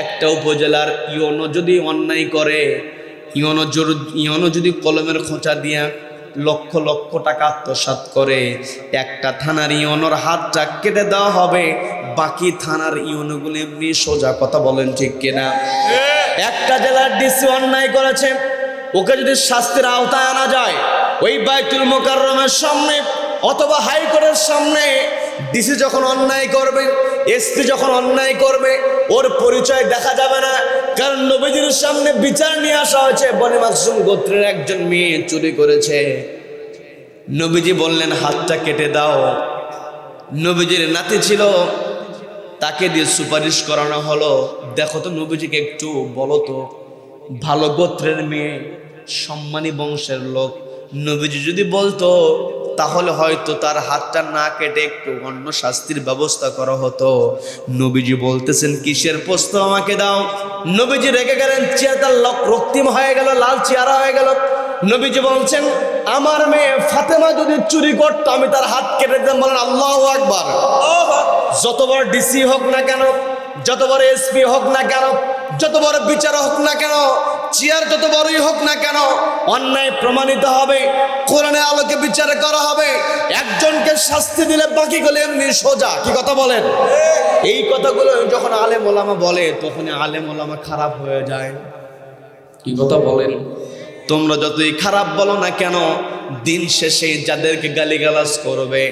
একটা উপজেলার ইওনো যদি অন্যায় করে, ইওনো যদি কলমের খোঁচা দিয়া লক্ষ লক্ষ টাকা আত্মসাৎ করে, একটা থানার ইওনোর হাতটা কেটে দেওয়া হবে, বাকি থানার ইওনোগুলো এমনি সোজা। কথা বলেন ঠিক কিনা? একটা জেলার ডিসি অন্যায় করেছে, ওকে যদি শাস্তির আওতায় আনা যায়, ওই বাইতুল মোকাররমের সামনে অথবা হাইকোর্টের সামনে ডিসি যখন অন্যায় করবে, এসপি যখন অন্যায় করবে, ওর পরিচয় দেখা যাবে না। কারণ নবীজির সামনে বিচার নিয়ে আসা হয়েছে, বনি মাকসুম গোত্রের একজন মেয়ে চুরি করেছে। নবীজি বললেন হাতটা কেটে দাও। নবীজির নাতি ছিল, তাকে দিয়ে সুপারিশ করানো হলো। দেখো তো নবীজিকে একটু বলো তো, ভালো গোত্রের মেয়ে, সম্মানী বংশের লোক, নবীজি যদি বলতো তাহলে হয়তো তার হাতটা না কেটে একটু অন্য শাস্তির ব্যবস্থা করা হতো। নবীজি বলতেছেন কিসের প্রশ্ন আমাকে দাও। নবীজি রেগে গেলেন, চেহারা রক্তিম হয়ে গেল, লাল চেহারা হয়ে গেল। নবীজি বলছেন আমার মেয়ে ফাতেমা যদি চুরি করতো আমি তার হাত কেটে দিতাম। বলেন আল্লাহু আকবার। যত বড় ডিসি হোক না কেন, যত বড় এসপি হোক না কেন, যত বড় বিচারক হোক না কেন, চেয়ার যত বড়ই হোক না কেন, অন্যায় প্রমাণিত হবে, কোরআনের আলোকে বিচার করা হবে। একজনকে শাস্তি দিলে বাকিগুলো এমনি সোজা। কি কথা বলেন? এই কথাগুলো যখন আলেম ওলামা বলে, তখন আলেম ওলামা খারাপ হয়ে যায়। কি কথা বলেন? তোমরা যতই খারাপ বলো না কেন, দিন শেষে যাদেরকে গালিগালাজ করবে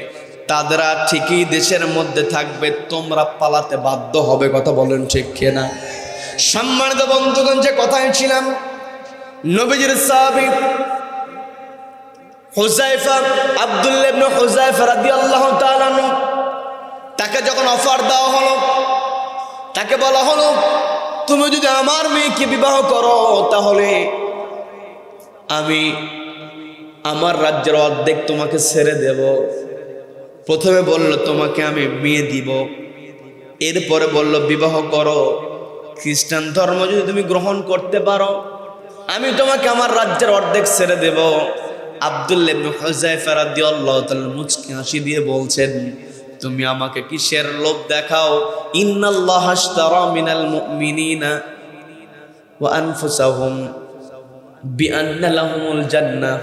তাদেরা ঠিকই দেশের মধ্যে থাকবে, তোমরা পালাতে বাধ্য হবে। কথা বলেন ঠিক কিনা? সম্মানিত বন্ধুগণ, যে কথায় ছিলাম, নবীজির সাহাবী হুযায়ফা, আব্দুল্লাহ ইবনে হুযায়ফা রাদিয়াল্লাহু তাআলা আনহু তাকে যখন অফার দেওয়া হলো, তাকে বলা হলো তুমি যদি আমার মেয়েকে বিবাহ করো তাহলে আমি আমার রাজ্যের অর্ধেক তোমাকে ছেড়ে দেব। প্রথমে বলল তোমাকে আমি মেয়ে দিব, এরপরে বলল বিবাহ করো, খ্রিস্টান ধর্ম যদি তুমি গ্রহণ করতে পারো আমি তোমাকে আমার রাজ্যের অর্ধেক ছেড়ে দেব। আব্দুল্লাহ ইবনে হুযায়ফা রাদিয়াল্লাহু তাআলা মুচকি হাসি দিয়ে বলছেন তুমি আমাকে কিসের লোভ দেখাও? ইন্নাল্লাহা আশতারা মিনাল মুমিনিনা ওয়া আনফুসাহুম বিআন্না লাহুমুল জান্নাহ।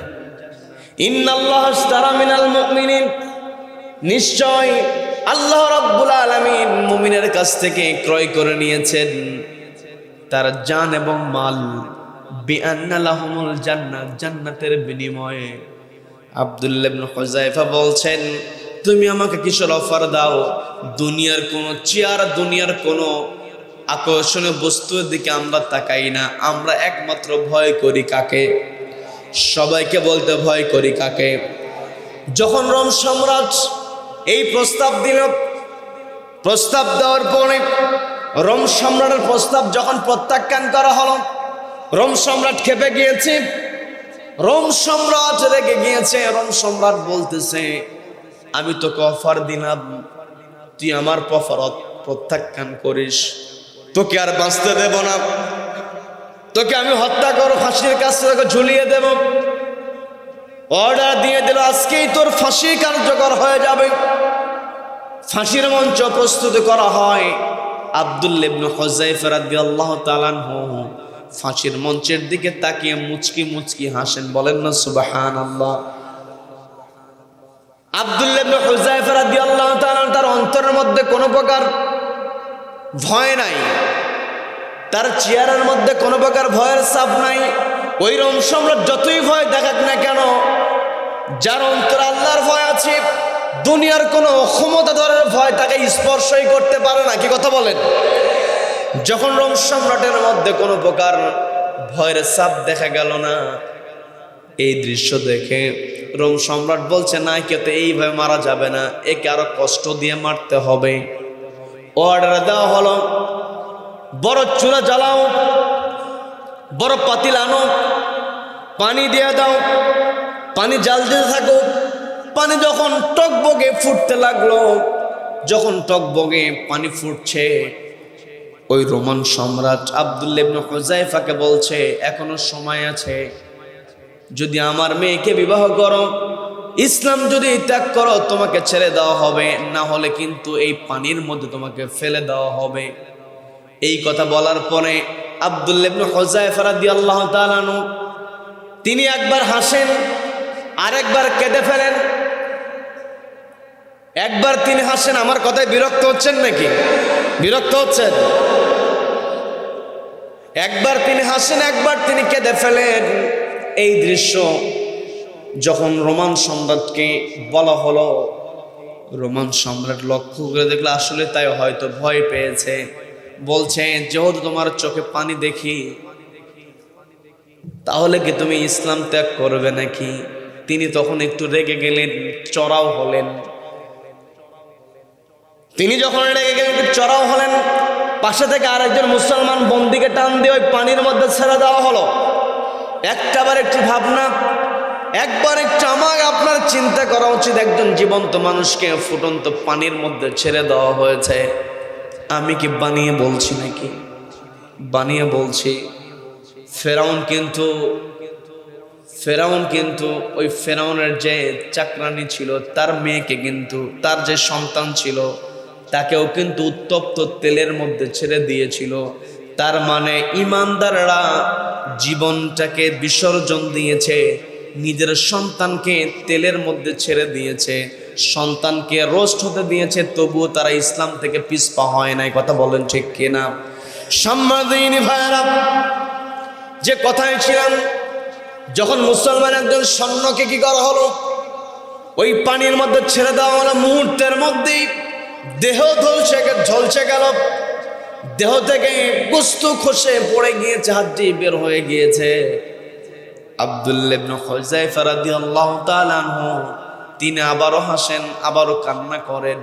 ইন্নাল্লাহা আশতারা মিনাল মুমিনিন, নিশ্চয় আল্লাহ রাব্বুল আলামিন মুমিনের কাছ থেকে ক্রয় করে নিয়েছেন তার জান এবং মাল, বিআন্না লাহুমুল জান্নাহ, জান্নাতের বিনিময়ে। আব্দুল্লাহ ইবনে হুযায়ফা বলছেন তুমি আমাকে কিসের অফার দাও? দুনিয়ার কোনো চেয়ার, দুনিয়ার কোনো আকর্ষণীয় বস্তুর দিকে আমরা তাকাই না, আমরা একমাত্র ভয় করি কাকে? সবাইকে বলতে ভয় করি কাকে? যখন রোম সম্রাট এই প্রস্তাব দিল, প্রস্তাব দেওয়ার পরে রোম সম্রাটের প্রস্তাব যখন প্রত্যাখ্যান করা হলো, রোম সম্রাট ক্ষেপে গিয়েছে, রোম সম্রাট রেগে গিয়েছে। রোম সম্রাট বলতেছে আমি তোকে অফার দিলাম, তুই আমার অফার প্রত্যাখ্যান করিস, তোকে আর বাঁচতে দেব না, তোকে আমি হত্যা করো, ফাঁসির কাছে তোকে ঝুলিয়ে দেব। অর্ডার দিয়ে দিল আজকেই তোর ফাঁসি কার্যকর হয়ে যাবে। ফাঁসির মঞ্চ প্রস্তুত করা হয়। আব্দুল্লাহ ইবনে হুযায়ফা রাদিয়াল্লাহু তাআলা আনহু ফাঁসির মঞ্চের দিকে তাকিয়ে মুচকি মুচকি হাসেন, বলেন না সুবহানাল্লাহ। আব্দুল্লাহ ইবনে হুযায়ফা রাদিয়াল্লাহু তাআলা তার অন্তরের মধ্যে কোনো প্রকার ভয় নাই, তার চেহারার মধ্যে কোনো প্রকার ভয়ের ছাপ নাই। ওই রোম সম্রাট যতই ভয় দেখাক না কেন, যার অন্তরে আল্লাহর ভয় আছে, দুনিয়ার কোনো ক্ষমতাধরের ভয় তাকে স্পর্শই করতে পারে না। কি কথা বলেন? যখন রোম সম্রাটের মধ্যে কোনো প্রকার ভয়ের ছাপ দেখা গেল না, এই দৃশ্য দেখে রোম সম্রাট বলছে না, কেউ তো এইভাবে মারা যাবে না, একে আরো কষ্ট দিয়ে মারতে হবে। অর্ডার দেওয়া হলো বড় চুলা জ্বালাও, বড় পাতিল আনো, পানি দিয়ে দাও, পানি জ্বালতে থাকো। পানি যখন টকবগে ফুটতে লাগলো, যখন টকবগে পানি ফুটছে, ওই রোমান সম্রাট আব্দুল্লাহ ইবনে হুযায়ফাকে বলছে এখনো সময় আছে, যদি আমার মেয়েকে বিবাহ করো, ইসলাম যদি ত্যাগ করো তোমাকে ছেড়ে দেওয়া হবে, না হলে কিন্তু এই পানির মধ্যে তোমাকে ফেলে দেওয়া হবে। এই কথা বলার পরে আব্দুল্লাহ ইবনে হুযায়ফা রাদিয়াল্লাহু তাআলা আনহু তিনি একবার হাসেন, আরেকবার কেঁদে ফেলেন। একবার তিনি হাসেন, আমার কথায় বিরক্ত হচ্ছেন নাকি? বিরক্ত হচ্ছেন? একবার তিনি হাসেন, একবার তিনি কেঁদে ফেলেন। এই দৃশ্য যখন রোমান সম্রাটকে বলা হলো, রোমান সম্রাট লক্ষ্য করে দেখলো আসলে তাই, হয়তো ভয় পেয়েছে। বলছে যেহেতু তোমার চোখে পানি দেখি, তাহলে কি তুমি ইসলাম ত্যাগ করবে নাকি? তিনি তখন একটু রেগে গেলেন, চড়াও হলেন। তিনি যখন রেগে গেলেন, চড়াও হলেন, পাশে থেকে আরেকজন মুসলমান বন্দীকে টান দিয়ে ওই পানির মধ্যে ছেড়ে দেওয়া হলো। একটাবার একটু ভাবনা, একবার একটু আমার আপনার চিন্তা করা উচিত, একজন জীবন্ত মানুষকে ফুটন্ত পানির মধ্যে ছেড়ে দেওয়া হয়েছে। আমি কি বানিয়ে বলছি নাকি? বানিয়ে বলছি। ফেরাউন কিন্তু ওই ফেরাউনের যে চাকরানি ছিল, তার মেয়েকে কিন্তু, তার যে সন্তান ছিল, তাকেও কিন্তু উত্তপ্ত তেলের মধ্যে ছেড়ে দিয়েছিল। তার মানে ইমানদাররা জীবনটাকে বিসর্জন দিয়েছে, নিজের সন্তানকে তেলের মধ্যে ছেড়ে দিয়েছে, সন্তানকে রোস্ট হতে দিয়েছে, তবুও তারা ইসলাম থেকে পিছপা হয় নাই। কথা বলেন ঠিক কিনা? সম্মানিত ভাইরা, যে কথায় ছিলাম, যখন মুসলমান একজন সৈন্যকে কি করা হলো, ওই পানির মধ্যে ছেড়ে দেওয়া হলো, মুহূর্তের মধ্যেই দেহ ঝলসে গেল, দেহ থেকে গোস্ত খসে পড়ে গিয়েছে, হাড্ডি বের হয়ে গিয়েছে। আব্দুল্লাহ ইবনে হুযায়ফা রাদিয়াল্লাহু তাআলা আনহু তিনি আবারও হাসেন, আবারও কান্না করেন।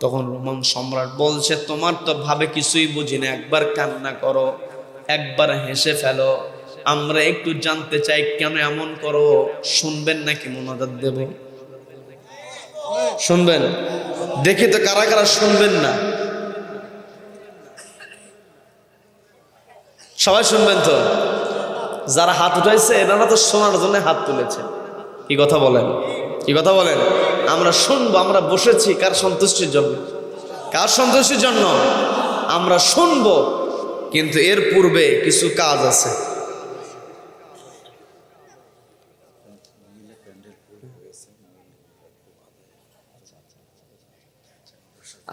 তখন রোমান সম্রাট বলছে, তোমার তো ভাবে কিছুই বুঝি না, একবার কান্না করো, একবার হেসে ফেলো, আমরা একটু জানতে চাই কেন এমন করো। শুনবেন নাকি মোনাজাত দেব? শুনবেন? দেখি তো কারা কারা শুনবেন না। সবাই শুনবেন তো? যারা হাত উঠাইছে এনারা তো শোনার জন্য হাত তুলেছে। কি কথা বলেন? কি কথা বলেন? আমরা শুনবো, আমরা বসেছি কার সন্তুষ্টির জন্য? কার সন্তুষ্টির জন্য? আমরা শুনবো, কিন্তু এর পূর্বে কিছু কাজ আছে।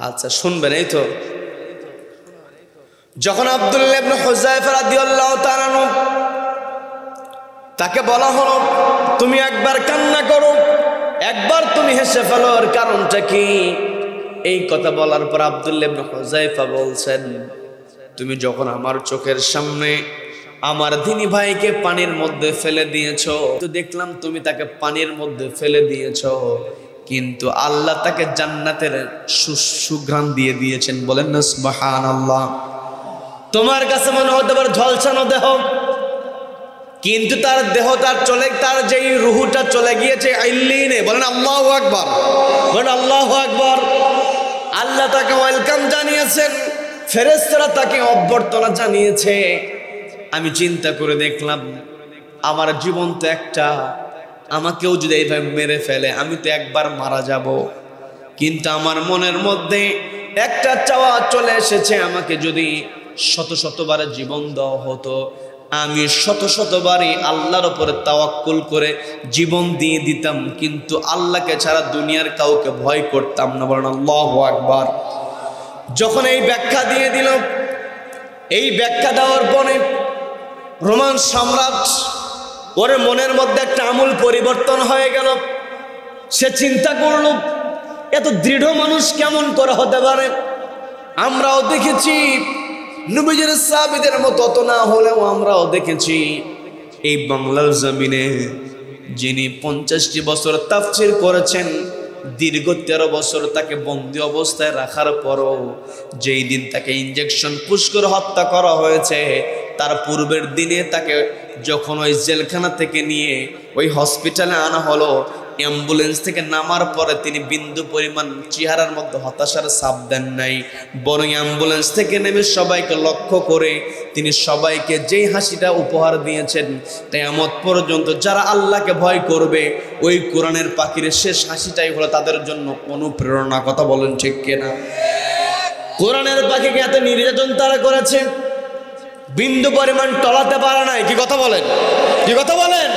আচ্ছা শুনবেন। এই তো যখন আব্দুল্লাহ ইবনে হুযায়ফা রাদিয়াল্লাহু তাআলা তাকে বলা হলো তুমি একবার কান্না করো, একবার তুমি হেসে ফেলো, এর কারণটা কি? এই কথা বলার পর আব্দুল্লাহ ইবনে হুযায়ফা বলছেন, তুমি যখন আমার চোখের সামনে আমার দিনী ভাইকে পানির মধ্যে ফেলে দিয়েছো, তো দেখলাম তুমি তাকে পানির মধ্যে ফেলে দিয়েছো, কিন্তু আল্লাহ তাকে জান্নাতের সুঘ্রাণ দিয়ে দিয়েছেন। বলেন না সুবহানাল্লাহ। তোমার কাছে মনে হতে পারে ঝলসানো দেহ, কিন্তু তার দেহটা চলে, তার যেই রুহুটা চলে গিয়েছে আইল্লিনে। বলেন আল্লাহু আকবার, বলেন আল্লাহু আকবার। আল্লাহ তাকে ওয়েলকাম জানিয়েছেন, ফেরেশতারা তাকে অভ্যর্থনা জানিয়েছে। আমি চিন্তা করে দেখলাম আমার জীবন তো একটা, আমাকেও যদি এইভাবে মেরে ফেলে আমি তো একবার মারা যাব, কিন্তু আমার মনের মধ্যে একটা চাওয়া চলে এসেছে, আমাকে যদি শত শতবার জীবন দেওয়া হতো আমি শত শতবারই আল্লাহর উপরে তাওয়াক্কুল করে জীবন দিয়ে দিতাম, কিন্তু আল্লাহকে ছাড়া দুনিয়ার কাউকে ভয় করতাম না। বলেন আল্লাহু আকবার। যখন এই ব্যাখ্যা দিয়ে দিল, এই ব্যাখ্যা দেওয়ার পরে রোমান সম্রাট ওর মনের মধ্যে একটা আমূল পরিবর্তন হয়ে গেল। সে চিন্তা করল এত দৃঢ় মানুষ কেমন করে হতে পারে? আমরাও দেখেছি নবীজির সাহাবীদের মতো অত না হলেও আমরাও দেখেছি এই বাংলার জমিনে যিনি 50টি বছর তাফসীর করেছেন, দীর্ঘ 13 বছর তাকে বন্দি অবস্থায় রাখার পরও যেই দিন তাকে ইনজেকশন পুশ করে হত্যা করা হয়েছে, তার পূর্বের দিনে তাকে যখন ওই জেলখানা থেকে নিয়ে ওই হসপিটালে আনা হলো, অ্যাম্বুলেন্স থেকে নামার পরে তিনি বিন্দু পরিমাণ চেহারার মধ্যে হতাশার ছাপ দেন নাই, বরং অ্যাম্বুলেন্স থেকে নেমে সবাইকে লক্ষ্য করে তিনি সবাইকে যেই হাসিটা উপহার দিয়েছেন, কিয়ামত পর্যন্ত যারা আল্লাহকে ভয় করবে ওই কোরআনের পাখির শেষ হাসিটাই হলো তাদের জন্য অনুপ্রেরণা। কথা বলেন ঠিক কিনা? কোরআনের পাখিকে এত নির্যাতন তারা করেছে, বিন্দু পরিমাণ টলাতে পারে নাই। কি কথা বলেন? কি কথা বলেন?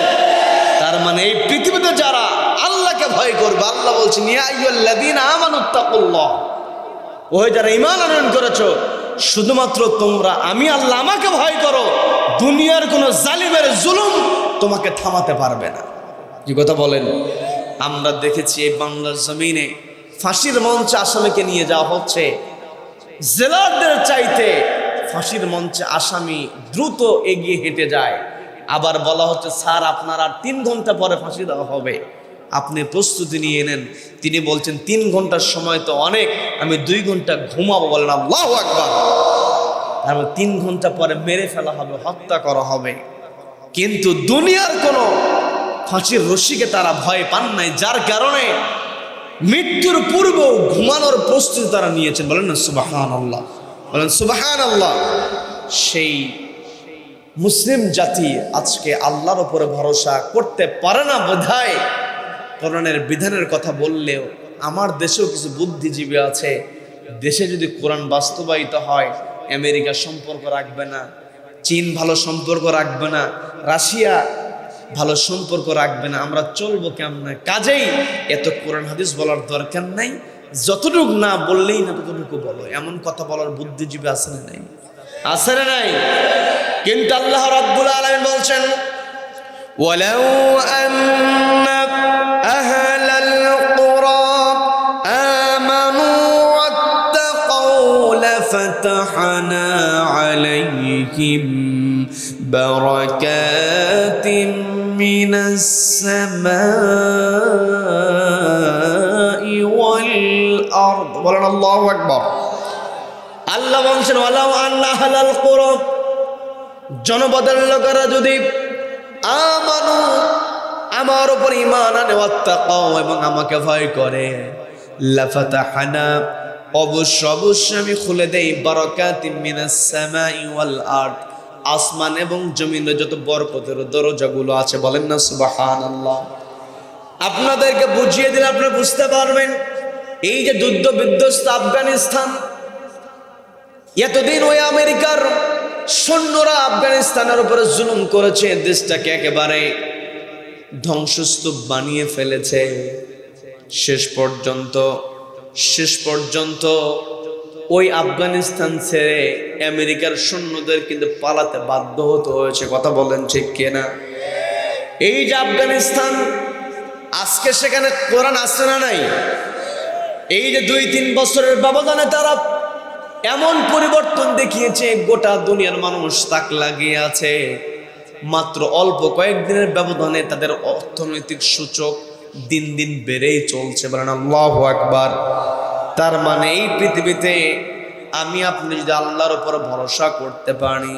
তার মানে এই পৃথিবীতে যারা আল্লাহকে ভয় করবে, আল্লাহ বলছেন ইয়া আইয়ুহাল্লাযীনা আমানুত্তাকুল্লাহ, ওই যারা ঈমান আনয়ন করেছো, শুধুমাত্র তোমরা আমি আল্লাহ আমাকে ভয় করো, দুনিয়ার কোন জালিমের জুলুম তোমাকে থামাতে পারবে না। কি কথা বলেন? আমরা দেখেছি এই বাংলার জমিনে ফাঁসির মঞ্চে আসামিকে নিয়ে যাওয়া হচ্ছে, জেলারদের চাইতে ফাঁসির মঞ্চে আসামি দ্রুত এগিয়ে হেঁটে যায়। আবার বলা হচ্ছে স্যার আপনার আর 3 ঘন্টা পরে ফাঁসি দেওয়া হবে, আপনি প্রস্তুতি নিয়ে নেন। তিনি বলছেন 3 ঘন্টার সময় তো অনেক, আমি 2 ঘন্টা ঘুমাবো। বলেন আল্লাহু আকবার। তারপর 3 ঘন্টা পরে মেরে ফেলা হবে, হত্যা করা হবে। কিন্তু দুনিয়ার কোনো ফাঁসির রশিকে তারা ভয় পান নাই, যার কারণে মৃত্যুর পূর্বেও ঘুমানোর প্রস্তুতি তারা নিয়েছেন। বলেন না সুবহানাল্লাহ, বলেন সুবহানাল্লাহ। সেই মুসলিম জাতি আজকে আল্লাহর উপরে ভরসা করতে পারে না বোধহয়। কোরআনের বিধানের কথা বললেও আমার দেশেও কিছু বুদ্ধিজীবী আছে, দেশে যদি কোরআন বাস্তবায়িত হয় আমেরিকা সম্পর্ক রাখবে না, চীন ভালো সম্পর্ক রাখবে না, রাশিয়া ভালো সম্পর্ক রাখবে না, আমরা চলবো কেমনে? কাজেই এত কোরআন হাদিস বলার দরকার নাই, যতটুকু না বললেই না ততটুকু বলো, এমন কথা বলার বুদ্ধিজীবী আছে না নাই? আছে না নাই? কিন্তু আল্লাহ রাব্বুল আলামিন বলছেন ওয়ালাউ আন্না আহলাল কুরা আমানু ওয়াত্তাকাউ লাফাতাহনা আলাইহিম বারাকাতিম মিনাস সামাই ওয়াল আরদ আরদ, বলেন আল্লাহু আকবার। আল্লাহ বলছেন ওয়ালাউ আন্না আহলাল কুরা, জনপদের লোকেরা যদি আমানু, আমার উপর ঈমান আনে, ওয়াত্তাকাও, এবং আমাকে ভয় করে, লাফাতাহনা, অবশ্য আমি খুলে দেই, বারাকাতিম মিনাস সামাই ওয়াল আরদ, আসমান এবং জমিনের যত বরকতের দরজাগুলো আছে, বলেন না সুবহানাল্লাহ। আপনাদেরকে বুঝিয়ে দিলে আপনারা বুঝতে পারবেন, এই যে যুদ্ধ বিধ্বস্ত আফগানিস্তান, এতদিন ওই আমেরিকার সৈন্যরা আফগানিস্তানের উপরে জুলুম করেছে, দেশটাকে একেবারে ধ্বংসস্তূপ বানিয়ে ফেলেছে। শেষ পর্যন্ত ওই আফগানিস্তান ছেড়ে আমেরিকার সৈন্যদের কিন্তু পালাতে বাধ্য হতে হয়েছে, কথা বলেন ঠিক কিনা? এই যে আফগানিস্তান, আজকে সেখানে কোরআন আছে না নাই? এই যে 2-3 বছরের ব্যবধানে তারা এমন পরিবর্তন দেখিয়েছে, গোটা দুনিয়ার মানুষ তাক লাগিয়ে আছে। মাত্র অল্প কয়েকদিনের ব্যবধানে তাদের অর্থনৈতিক সূচক দিন দিন বেড়েই চলছে, বলেন আল্লাহু আকবার। তার মানে এই পৃথিবীতে আমি আপনি যদি আল্লাহর উপর ভরসা করতে পারি,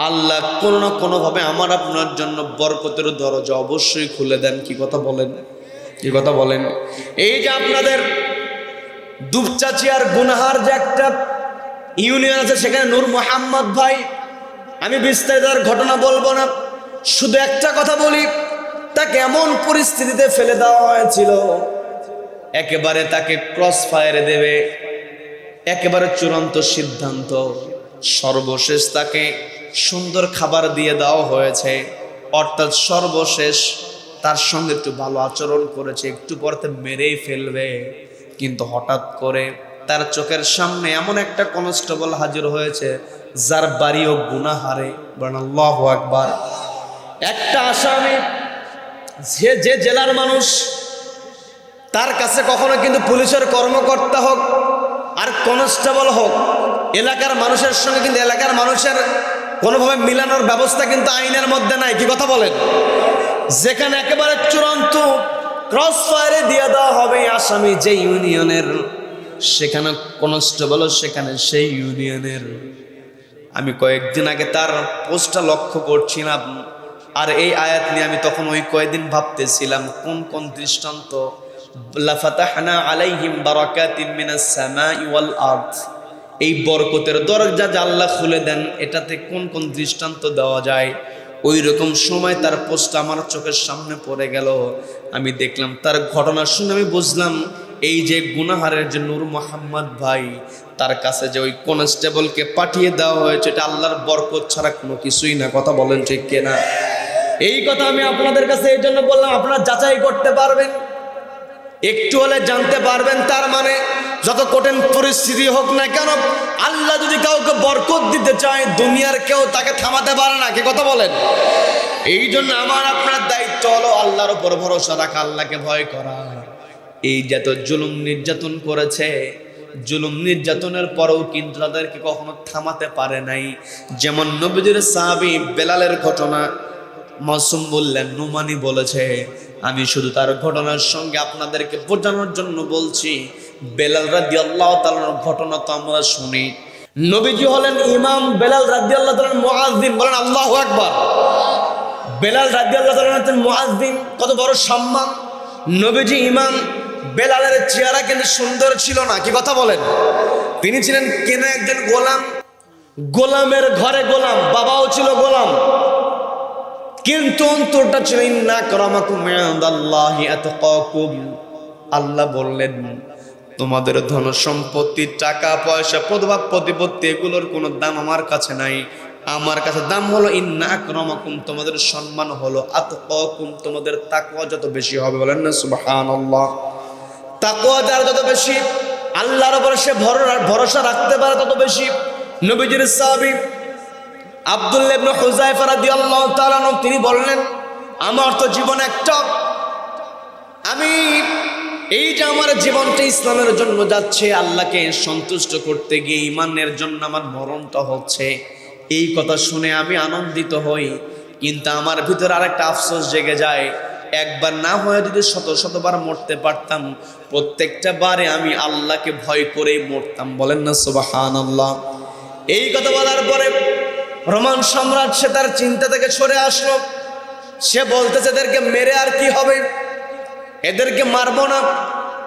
আল্লাহ কোনো না কোনোভাবে আমার আপনার জন্য বরকতের দরজা অবশ্যই খুলে দেন। কি কথা বলেন? এই যে আপনাদের দুপচাচি আর গুনাহার যে একটা ইউনিয়ন আছে, সেখানে নূর মোহাম্মদ ভাই, আমি বিস্তারিত ঘটনা বলবো না, শুধু একটা কথা বলি, তাকে এমন পরিস্থিতিতে ফেলে দেওয়া হয়েছিল, একেবারে তাকে ক্রস ফায়ারে দেবে, একেবারে চূড়ান্ত সিদ্ধান্ত। সর্বশেষ তাকে সুন্দর খাবার দিয়ে দেওয়া হয়েছে, অর্থাৎ সর্বশেষ তার সঙ্গে একটু ভালো আচরণ করেছে, একটু পরতে মেরেই ফেলবে। কিন্তু হঠাৎ করে তার চোখের সামনে এমন একটা কনস্টেবল হাজির হয়েছে, যার বাড়িও গুনাহারে, বলেন আল্লাহু আকবার। একটা আসামি, যে জেলার মানুষ, তার কাছে কখনো কিন্তু পুলিশের কর্মকর্তা হোক আর কনস্টেবল হোক, এলাকার মানুষের সঙ্গে কিন্তু এলাকার মানুষের কোনোভাবে মিলানোর ব্যবস্থা কিন্তু আইনের মধ্যে নাই। কি কথা বলেন? যেখানে একেবারে চূড়ান্ত ক্রস ফায়ারে দিয়ে দেওয়া হবে আসামি যে ইউনিয়নের, সেখানে কনস্টেবল, সেখানে সেই ইউনিয়নের। আমি কয়েকদিন আগে তার পোস্টটা লক্ষ্য করছিলাম, আর এই আয়াত নিয়ে আমি তখন ওই কয়েকদিন ভাবতেছিলাম কোন দৃষ্টান্ত, লাফাতাহনা আলাইহিম বারাকাতিম মিনাস সামাই ওয়াল আরদ, এই বরকতের দরজা যা আল্লাহ খুলে দেন, এটাতে কোন দৃষ্টান্ত দেওয়া যায়। ওই রকম সময় তার পোস্ট আমার চোখের সামনে পড়ে গেল। আমি দেখলাম তার ঘটনা শুনে আমি বুঝলাম, এই যে গুনাহারের যে নূর মোহাম্মদ ভাই, তার কাছে যে ওই কনস্টেবলকে পাঠিয়ে দেওয়া হয়েছে, এটা আল্লাহর বরকত ছাড়া কোনো কিছুই না। কথা বলেন ঠিক কিনা? এই কথা আমি আপনাদের কাছে এই জন্য বললাম, আপনারা যাচাই করতে পারবেন, একটু হলে জানতে পারবেন। তার মানে যত কঠিন পরিস্থিতি হোক না কেন, আল্লাহ যদি কাউকে বরকত দিতে চায়, দুনিয়ার কেউ তাকে থামাতে পারে না। কি কথা বলেন? এই জন্য আমার আপনার দায়িত্ব হলো আল্লাহর উপর ভরসা রাখা, আল্লাহকে ভয় করা। এই যত জুলুম নির্যাতন করেছে, জুলুম নির্যাতনের পরেও কিন্তু তাদেরকে কখনো থামাতে পারে নাই। যেমন নবীজির সাহাবী বেলালের ঘটনা মাসুম বললেন, নুমানি বলেছে, আমি শুধু তার ঘটনার সঙ্গে আপনাদেরকে বোঝানোর জন্য বলছি। বেলাল রাদিয়াল্লাহু তাআলার ঘটনা তো আমরা শুনি, নবীজি হলেন ইমাম, বেলাল রাদিয়াল্লাহু তাআলার মুয়াজ্জিন, বলেন আল্লাহু আকবার। বেলাল রাদিয়াল্লাহু তাআলা মুয়াজ্জিন, কত বড় সম্মান। নবীজি ইমাম, বেলালের চেহারা কিন্তু সুন্দর ছিল না। কি কথা বলেন? তিনি ছিলেন কেনা একজন গোলাম, গোলামের ঘরে গোলাম, বাবাও ছিল গোলাম, কিন্তু অন্তরটা ছিল ইন্না আকরামাকুম ইনদাল্লাহি আতকাকুম। আল্লাহ বললেন, তোমাদের ধন সম্পত্তি, টাকা পয়সা, প্রভাব প্রতিপত্তি, এগুলোর কোনো দাম আমার কাছে নাই। আমার কাছে দাম হলো ইন্না আকরামাকুম, তোমাদের সম্মান হলো আতকাকুম, তোমাদের তাকওয়া যত বেশি হবে, বলেন না সুবহানাল্লাহ। তাকওয়া যার যত বেশি, আল্লাহর উপর সে ভরসা রাখতে পারে তত বেশি। নবীজির সাহাবী আব্দুল্লাহ ইবনে হুযায়ফা রাদিয়াল্লাহু তাআলা তিনি বললেন, আমার তো জীবন একটা, আমি এই যে আমার জীবনটা ইসলামের জন্য যাচ্ছে, আল্লাহকে সন্তুষ্ট করতে গিয়ে ঈমানের জন্য আমার মরণটা হচ্ছে, এই কথা শুনে আমি আনন্দিত হই। কিন্তু আমার ভিতরে আরেকটা আফসোস জেগে যায়, একবার না হয়ে যদি শত শতবার মরতে পারতাম, প্রত্যেকটা বারে আমি আল্লাহকে ভয় করেই মরতাম। বলেন না সুবহানাল্লাহ। এই কথা বলার পরে রোমান সম্রাট সে তার চিন্তা থেকে সরে আসলো। সে বলতেছে এদেরকে মেরে আর কি হবে, এদেরকে মারবো না,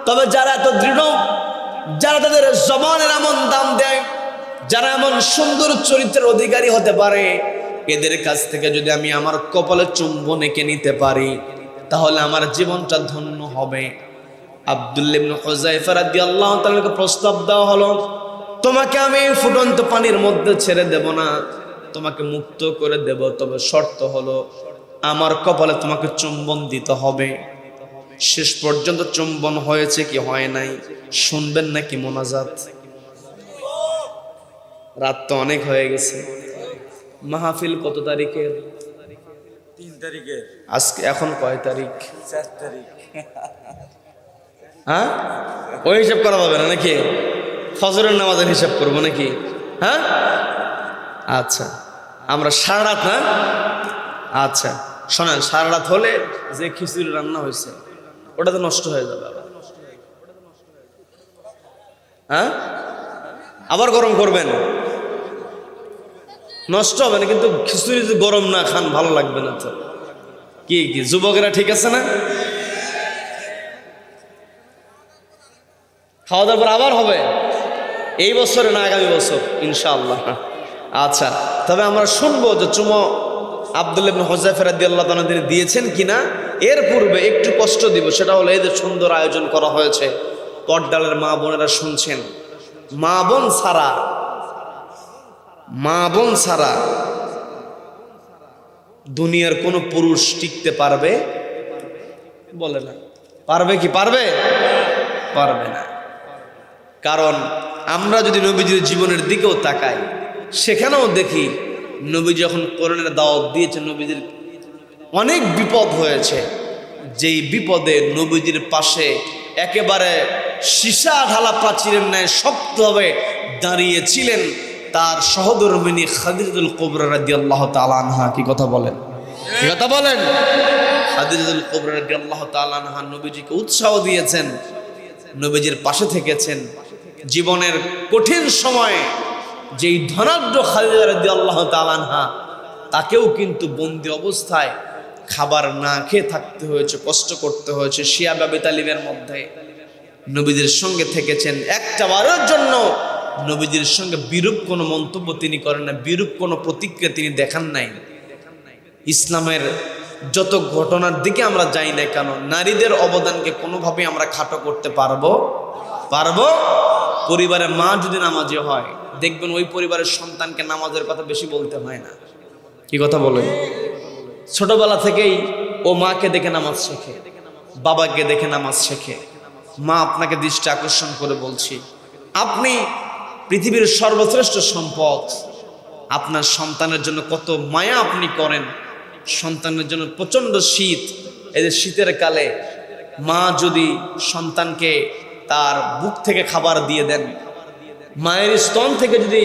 তবে যারা এত দৃঢ়, যারা তাদের জবানের এমন দাম দেয়, যারা এমন সুন্দর চরিত্রের অধিকারী হতে পারে, এদের কাছ থেকে যদি আমি আমার কপালে চুম্বন এঁকে নিতে পারি তাহলে আমার জীবনটা ধন্য হবে। আব্দুল্লাহ ইবনে হুযায়ফা রাদিয়াল্লাহু তাআলাকে প্রস্তাব দেওয়া হলো, তোমাকে আমি ফুটন্ত পানির মধ্যে ছেড়ে দেব না, তোমাকে মুক্ত করে দেব, তবে শর্ত হলো আমার কপালে তোমাকে চুম্বন দিতে হবে। শেষ পর্যন্ত চুম্বন হয়েছে কি হয় নাই শুনবেন নাকি মোনাজাত? রাত তো অনেক হয়ে গেছে। মাহফিল কত তারিখের? 3 তারিখে। আজকে এখন কয় তারিখ? 4 তারিখ। হ্যাঁ, ওই হিসাব করা যাবে না নাকি? ফজরের নামাজের হিসাব করবো নাকি? হ্যাঁ, আচ্ছা আমরা সারা রাত, না আচ্ছা শোনেন, সারা রাত হলে যে খিচুড়ি রান্না হয়েছে ওটা তো নষ্ট হয়ে যাবে আবার। হ্যাঁ, আবার গরম করবেন, নষ্ট হবে না, কিন্তু খিচুড়ি যদি গরম না খান ভালো লাগবে না তো। কি কি যুবকেরা ঠিক আছে না? খাওয়া দাওয়ার পর আবার হবে, এই বছরে না আগামী বছর ইনশাআল্লাহ। আচ্ছা, তবে আমরা শুনবো যে চুমো আব্দুল্লাহ ইবনে হুযায়ফা রাদিয়াল্লাহু তাআলা তিনি দিয়েছেন কিনা। এর পূর্বে একটু কষ্ট দিব, সেটা হলো এই যে সুন্দর আয়োজন করা হয়েছে, পর্দালের মা বোনেরা শুনছেন, মা বোন ছাড়া দুনিয়ার কোনো পুরুষ টিকতে পারবে? বলে না, পারবে কি? পারবে না। কারণ আমরা যদি নবীজির জীবনের দিকেও তাকাই, সেখানেও দেখি নবী যখন কোরআনের দাওয়াত দিয়েছেন, নবীজির অনেক বিপদ হয়েছে। যেই বিপদে নবীজির পাশে একেবারে সীসা ঢালা প্রাচীরের ন্যায় শক্তভাবে দাঁড়িয়েছিলেন তার সহধর্মিণী খাদিজাতুল কুবরা রাদিয়াল্লাহু তাআলা আনহা। কি কথা বলেন? কি কথা বলেন? খাদিজাতুল কুবরা রাদিয়াল্লাহু তাআলা আনহা নবীজিকে উৎসাহ দিয়েছেন, নবীজির পাশে থেকেছেন। জীবনের কঠিন সময়ে যেই ধনাঢ্য খাদিজা রাদিয়াল্লাহু তাআলা আনহা, তাকেও কিন্তু বন্দি অবস্থায় খাবার না খেয়ে থাকতে হয়েছে, কষ্ট করতে হয়েছে শিয়া আবি তালিবের মধ্যে। নবীজির সঙ্গে থেকেছেন, একটা বারের জন্য নবীজির সঙ্গে বিরূপ কোনো মন্তব্য তিনি করেন না, বিরূপ কোনো প্রতিক্রিয়া তিনি দেখান নাই। ইসলামের যত ঘটনার দিকে আমরা যাই না কেন, নারীদের অবদানকে কোনোভাবেই আমরা খাটো করতে পারবো? পরিবারে মা যদি নামাজি হয়, দেখবেন ওই পরিবারের সন্তানকে নামাজের কথা বেশি বলতে হয় না। কি কথা বলেন? ছোটবেলা থেকেই ও মাকে দেখে নামাজ শেখে, বাবাকে দেখে নামাজ শেখে। মা আপনাকে দৃষ্টি আকর্ষণ করে বলছি, আপনি পৃথিবীর সর্বশ্রেষ্ঠ সম্পদ। আপনার সন্তানের জন্য কত মায়া আপনি করেন। সন্তানের জন্য প্রচণ্ড শীত, এই যে শীতের কালে মা যদি সন্তানকে তার বুক থেকে খাবার দিয়ে দেন, মায়ের স্তন থেকে যদি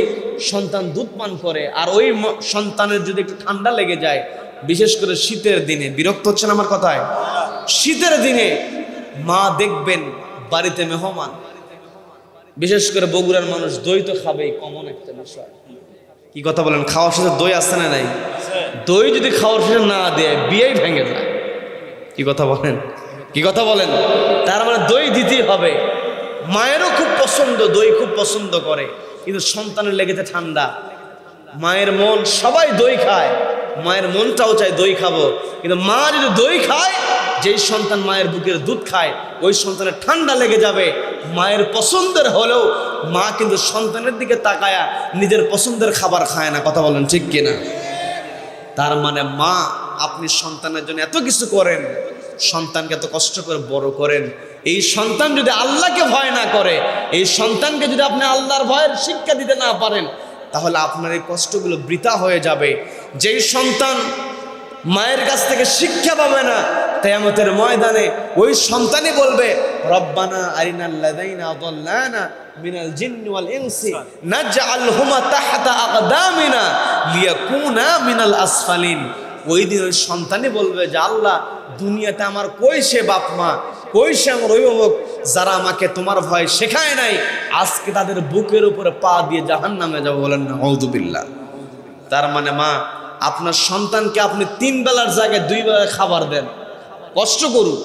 সন্তান দুধ পান করে, আর ওই সন্তানের যদি একটু ঠান্ডা লেগে যায়, বিশেষ করে শীতের দিনে, বিরক্ত হচ্ছেন আমার কথায়? শীতের দিনে মা দেখবেন বাড়িতে মেহমান, বিশেষ করে বগুড়ার মানুষ দই তো খাবেই, কমন একটা বিষয়। কি কথা বলেন? খাওয়ার শেষে দই আসছে না নাই? দই যদি খাওয়ার শেষে না দেয় বিয়েই ভেঙে যায়। কি কথা বলেন? তার মানে দই দিতেই হবে। মায়েরও খুব পছন্দ, দই খুব পছন্দ করে, কিন্তু সন্তানের লেগেছে ঠান্ডা। মায়ের মন, সবাই দই খায়, মায়ের মনটাও চায় দই খাবো, কিন্তু মা যদি দই খায়, যেই সন্তান মায়ের বুকের দুধ খায়, ওই সন্তানের ঠান্ডা লেগে যাবে। মায়ের পছন্দের হলেও মা কিন্তু সন্তানের দিকে তাকায়া নিজের পছন্দের খাবার খায় না। কথা বলেন ঠিক কিনা? তার মানে মা, আপনি সন্তানের জন্য এত কিছু করেন, সন্তানকে এত কষ্ট করে বড় করেন, এই সন্তান যদি আল্লাহকে ভয় না করে, এই সন্তানকে যদি আপনি আল্লাহর ভয়ের শিক্ষা দিতে না পারেন, তাহলে আপনার এই কষ্টগুলো বৃথা হয়ে যাবে। যেই সন্তান মায়ের কাছ থেকে শিক্ষা পাবে না, কিয়ামতের ময়দানে ওই সন্তানই বলবে, রব্বানা আরিনাল লাযাইনা আযাল্লানা মিনাল জিন্নি ওয়াল ইনসি নাজআলহুমা তাহতা আকদামিনা লিয়াকুনা মিনাল আসফালিন। ও ওই দিন ওই সন্তানই বলবে যে আল্লাহ, দুনিয়াতে আমার কই সে বাপ মা, কই সে আমার অভিভাবক যারা আমাকে তোমার ভয় শেখায় নাই, আজকে তাদের বুকের উপরে পা দিয়ে জাহান্নামে যাবো। বলেন না আউযুবিল্লাহ। তার মানে মা, আপনার সন্তানকে আপনি 3 বেলার জায়গায় 2 বেলা খাবার দেন, কষ্ট করুন,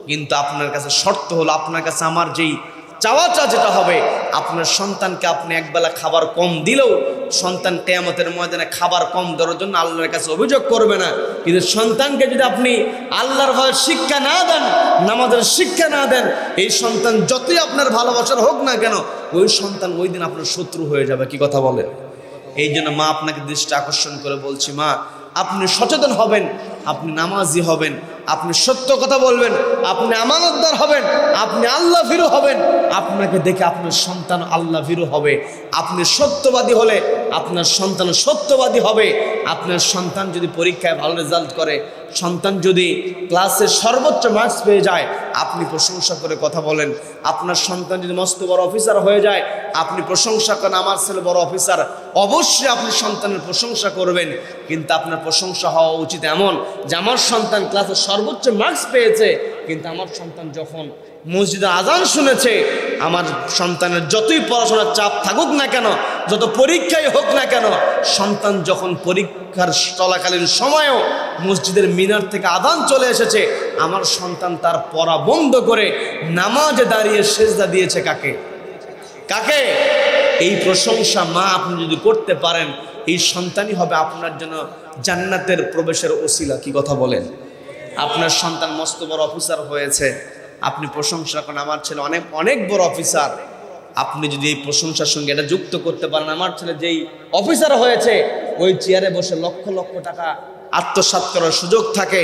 কিন্তু আপনার কাছে শর্ত হলো, আপনার কাছে আমার যেই চাওয়াটা যেটা হবে, আপনার সন্তানকে আপনি একবেলা খাবার কম দিলেও সন্তান কিয়ামতের ময়দানে খাবার কম দেওয়ার জন্য আল্লাহর কাছে অভিযোগ করবে না। কিন্তু সন্তানকে যদি আপনি আল্লাহর ভয়ের শিক্ষা না দেন, নামাজের শিক্ষা না দেন, এই সন্তান যতই আপনার ভালোবাসার হোক না কেন, ওই সন্তান ওই দিন আপনার শত্রু হয়ে যাবে। কি কথা বলেন? এই জন্য মা, আপনাকে দৃষ্টি আকর্ষণ করে বলছি, মা আপনি সচেতন হবেন, আপনি নামাজি হবেন, আপনি সত্য কথা বলবেন, আপনি আমানতদার হবেন, আপনি আল্লাহ ভীরু হবেন। আপনাকে দেখে আপনার সন্তান আল্লাহ ভীরু হবে। আপনি সত্যবাদী হলে আপনার সন্তান সত্যবাদী হবে। আপনার সন্তান যদি পরীক্ষায় ভালো রেজাল্ট করে, সন্তান যদি ক্লাসে সর্বোচ্চ মার্কস পেয়ে যায়, আপনি প্রশংসা করে কথা বলেন। আপনার সন্তান যদি মস্ত বড় অফিসার হয়ে যায়, আপনি প্রশংসা করেন, আমার ছেলে বড় অফিসার, অবশ্যই আপনি সন্তানের প্রশংসা করবেন। কিন্তু আপনার প্রশংসা হওয়া উচিত এমন যে আমার সন্তান ক্লাসে সর্বোচ্চ মার্কস পেয়েছে, কিন্তু আমার সন্তান যখন মসজিদে আজান শুনেছে, আমার সন্তানের যতই পড়াশোনার চাপ থাকুক না কেন, যত পরীক্ষাই হোক না কেন, সন্তান যখন পরীক্ষার চলাকালীন সময়েও মসজিদের মিনার থেকে আজান চলে এসেছে, আমার সন্তান তার পড়া বন্ধ করে নামাজে দাঁড়িয়ে সেজদা দিয়েছে। কাকে? কাকে? এই প্রশংসা মা আপনি যদি করতে পারেন, এই সন্তানই হবে আপনার জন্য জান্নাতের প্রবেশের ওসিলা। কি কথা বলেন? আপনার সন্তান মস্ত বড় অফিসার হয়েছে, আপনি প্রশংসা করেন, আমার ছেলে অনেক অনেক বড় অফিসার। আপনি যদি এই প্রশংসার সঙ্গে এটা যুক্ত করতে পারেন, আমার ছেলে যেই অফিসার হয়েছে, ওই চেয়ারে বসে লক্ষ লক্ষ টাকা আত্মসাৎ করার সুযোগ থাকে,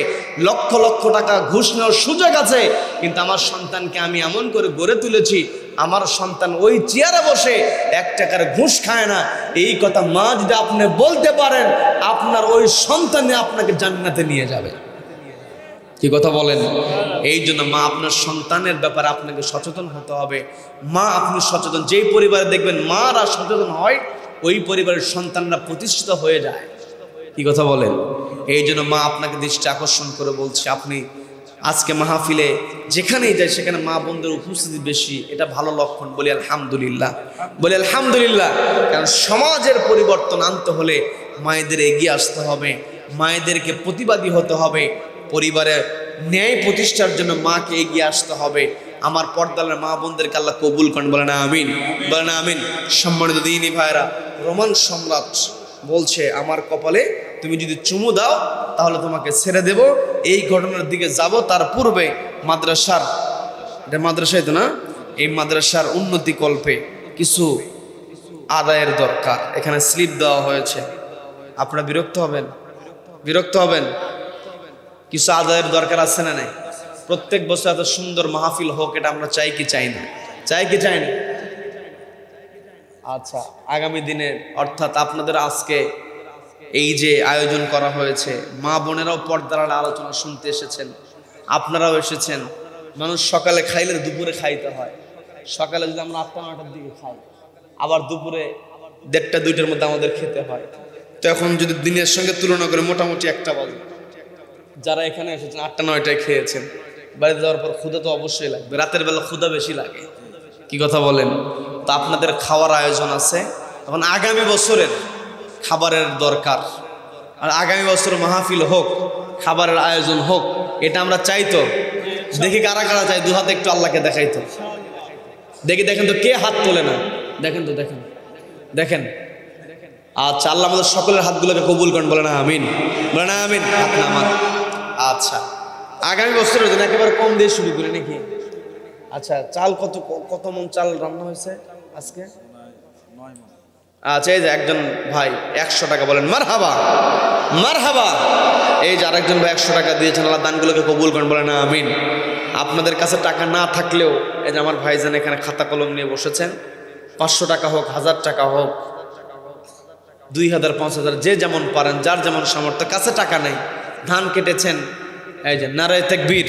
লক্ষ লক্ষ টাকা ঘুষ নেওয়ার সুযোগ আছে, কিন্তু আমার সন্তানকে আমি এমন করে গড়ে তুলেছি, আমার সন্তান ওই চেয়ারে বসে 1 টাকার ঘুষ খায় না। এই কথা মা যদি আপনি বলতে পারেন, আপনার ওই সন্তানে আপনাকে জান্নাতে নিয়ে যাবে। কি কথা বলেন? এই জন্য মা, আপনার সন্তানের ব্যাপারে আপনাকে সচেতন হতে হবে। মা আপনি সচেতন, যেই পরিবারে দেখবেন মারা সচেতন হয়, ওই পরিবারের সন্তানরা প্রতিষ্ঠিত হয়ে যায়। কি কথা বলেন? এই জন্য মা আপনাকে দৃষ্টি আকর্ষণ করে বলছি, আপনি আজকে মাহফিলে যেখানেই যায় সেখানে মা বোনদের উপস্থিতি বেশি, এটা ভালো লক্ষণ। বলি আলহামদুলিল্লাহ, বলি আলহামদুলিল্লাহ। কারণ সমাজের পরিবর্তন আনতে হলে মায়েদের এগিয়ে আসতে হবে, মায়েদেরকে প্রতিবাদী হতে হবে, পরিবারে ন্যায় প্রতিষ্ঠার জন্য মাকে এগিয়ে আসতে হবে। আমার পর্দালের মা বোনদেরকে আল্লাহ কবুল করেন, বলে না আমিন, বলে না আমিন। সম্মানিত দিনী ভাইরা, রোমান সম্রাট বলছে, আমার কপালে তুমি যদি চুমু দাও তাহলে তোমাকে ছেড়ে দেব। এই ঘটনার দিকে যাব, তার পূর্বে মাদ্রাসার, এটা মাদ্রাসায় তো না, এই মাদ্রাসার উন্নতি কল্পে কিছু আদায়ের দরকার। এখানে স্লিপ দেওয়া হয়েছে, আপনারা বিরক্ত হবেন? বিরক্ত হবেন? কিছু আদায়ের দরকার আছে না নাই? প্রত্যেক বছর এত সুন্দর মাহফিল হোক, এটা আমরা চাই কি চাই না? চাই কি চাই না? আচ্ছা, আগামী দিনে অর্থাৎ আপনাদের আজকে এই যে আয়োজন করা হয়েছে, মা বোনেরাও পর্দার আলোচনা শুনতে এসেছেন, আপনারাও এসেছেন। মানুষ সকালে খাইলে দুপুরে খাইতে হয়। সকালে যদি আমরা 8টা-9টার দিকে খাই, আবার দুপুরে 1টা-2টার মধ্যে আমাদের খেতে হয়। তো এখন যদি দিনের সঙ্গে তুলনা করে মোটামুটি 1টা বাজে। যারা এখানে এসেছেন 8টা-9টায় খেয়েছেন, বাড়িতে যাওয়ার পর ক্ষুধা তো অবশ্যই লাগবে, রাতের বেলা ক্ষুধা বেশি লাগে। কি কথা বলেন? তো আপনাদের খাওয়ার আয়োজন আছে, এখন আগামী বছরের খাবারের দরকার। আর আগামী বছর মাহফিল হোক, খাবারের আয়োজন হোক, এটা আমরা চাই। তো দেখি কারা কারা চাই, 2 হাতে একটু আল্লাহকে দেখাইতো দেখি। দেখেন তো কে হাত তোলে না, দেখেন তো, দেখেন দেখেন। আচ্ছা, আল্লাহ আমাদের সকলের হাতগুলোকে কবুল করেন, বলে না আমিন, বলে না আমিন। হাত নামান। আচ্ছা, আগামী বছরের জন্য একেবারে কম দিয়ে শুরু করি নাকি? আচ্ছা, চাল কত মন চাল রান্না হয়েছে আজকে? 9 মণ। আচ্ছা, এই যে একজন ভাই 100 টাকা, বলেন মারহাবা, মারহাবা। এই যে আরেকজন ভাই 100 টাকা দিয়েছেন, আল্লাহ দানগুলোকে কবুল করেন, বলে না আমিন। আপনাদের কাছে টাকা না থাকলেও এই যে আমার ভাইজান এখানে খাতা কলম নিয়ে বসেছেন, 500 টাকা হোক, 1000 টাকা হোক, 2000, 5000, যে যেমন পারেন, যার যেমন সামর্থ্য। কাছে টাকা নেই, ধান কেটেছেন, এই যে নারায়ে তাকবীর,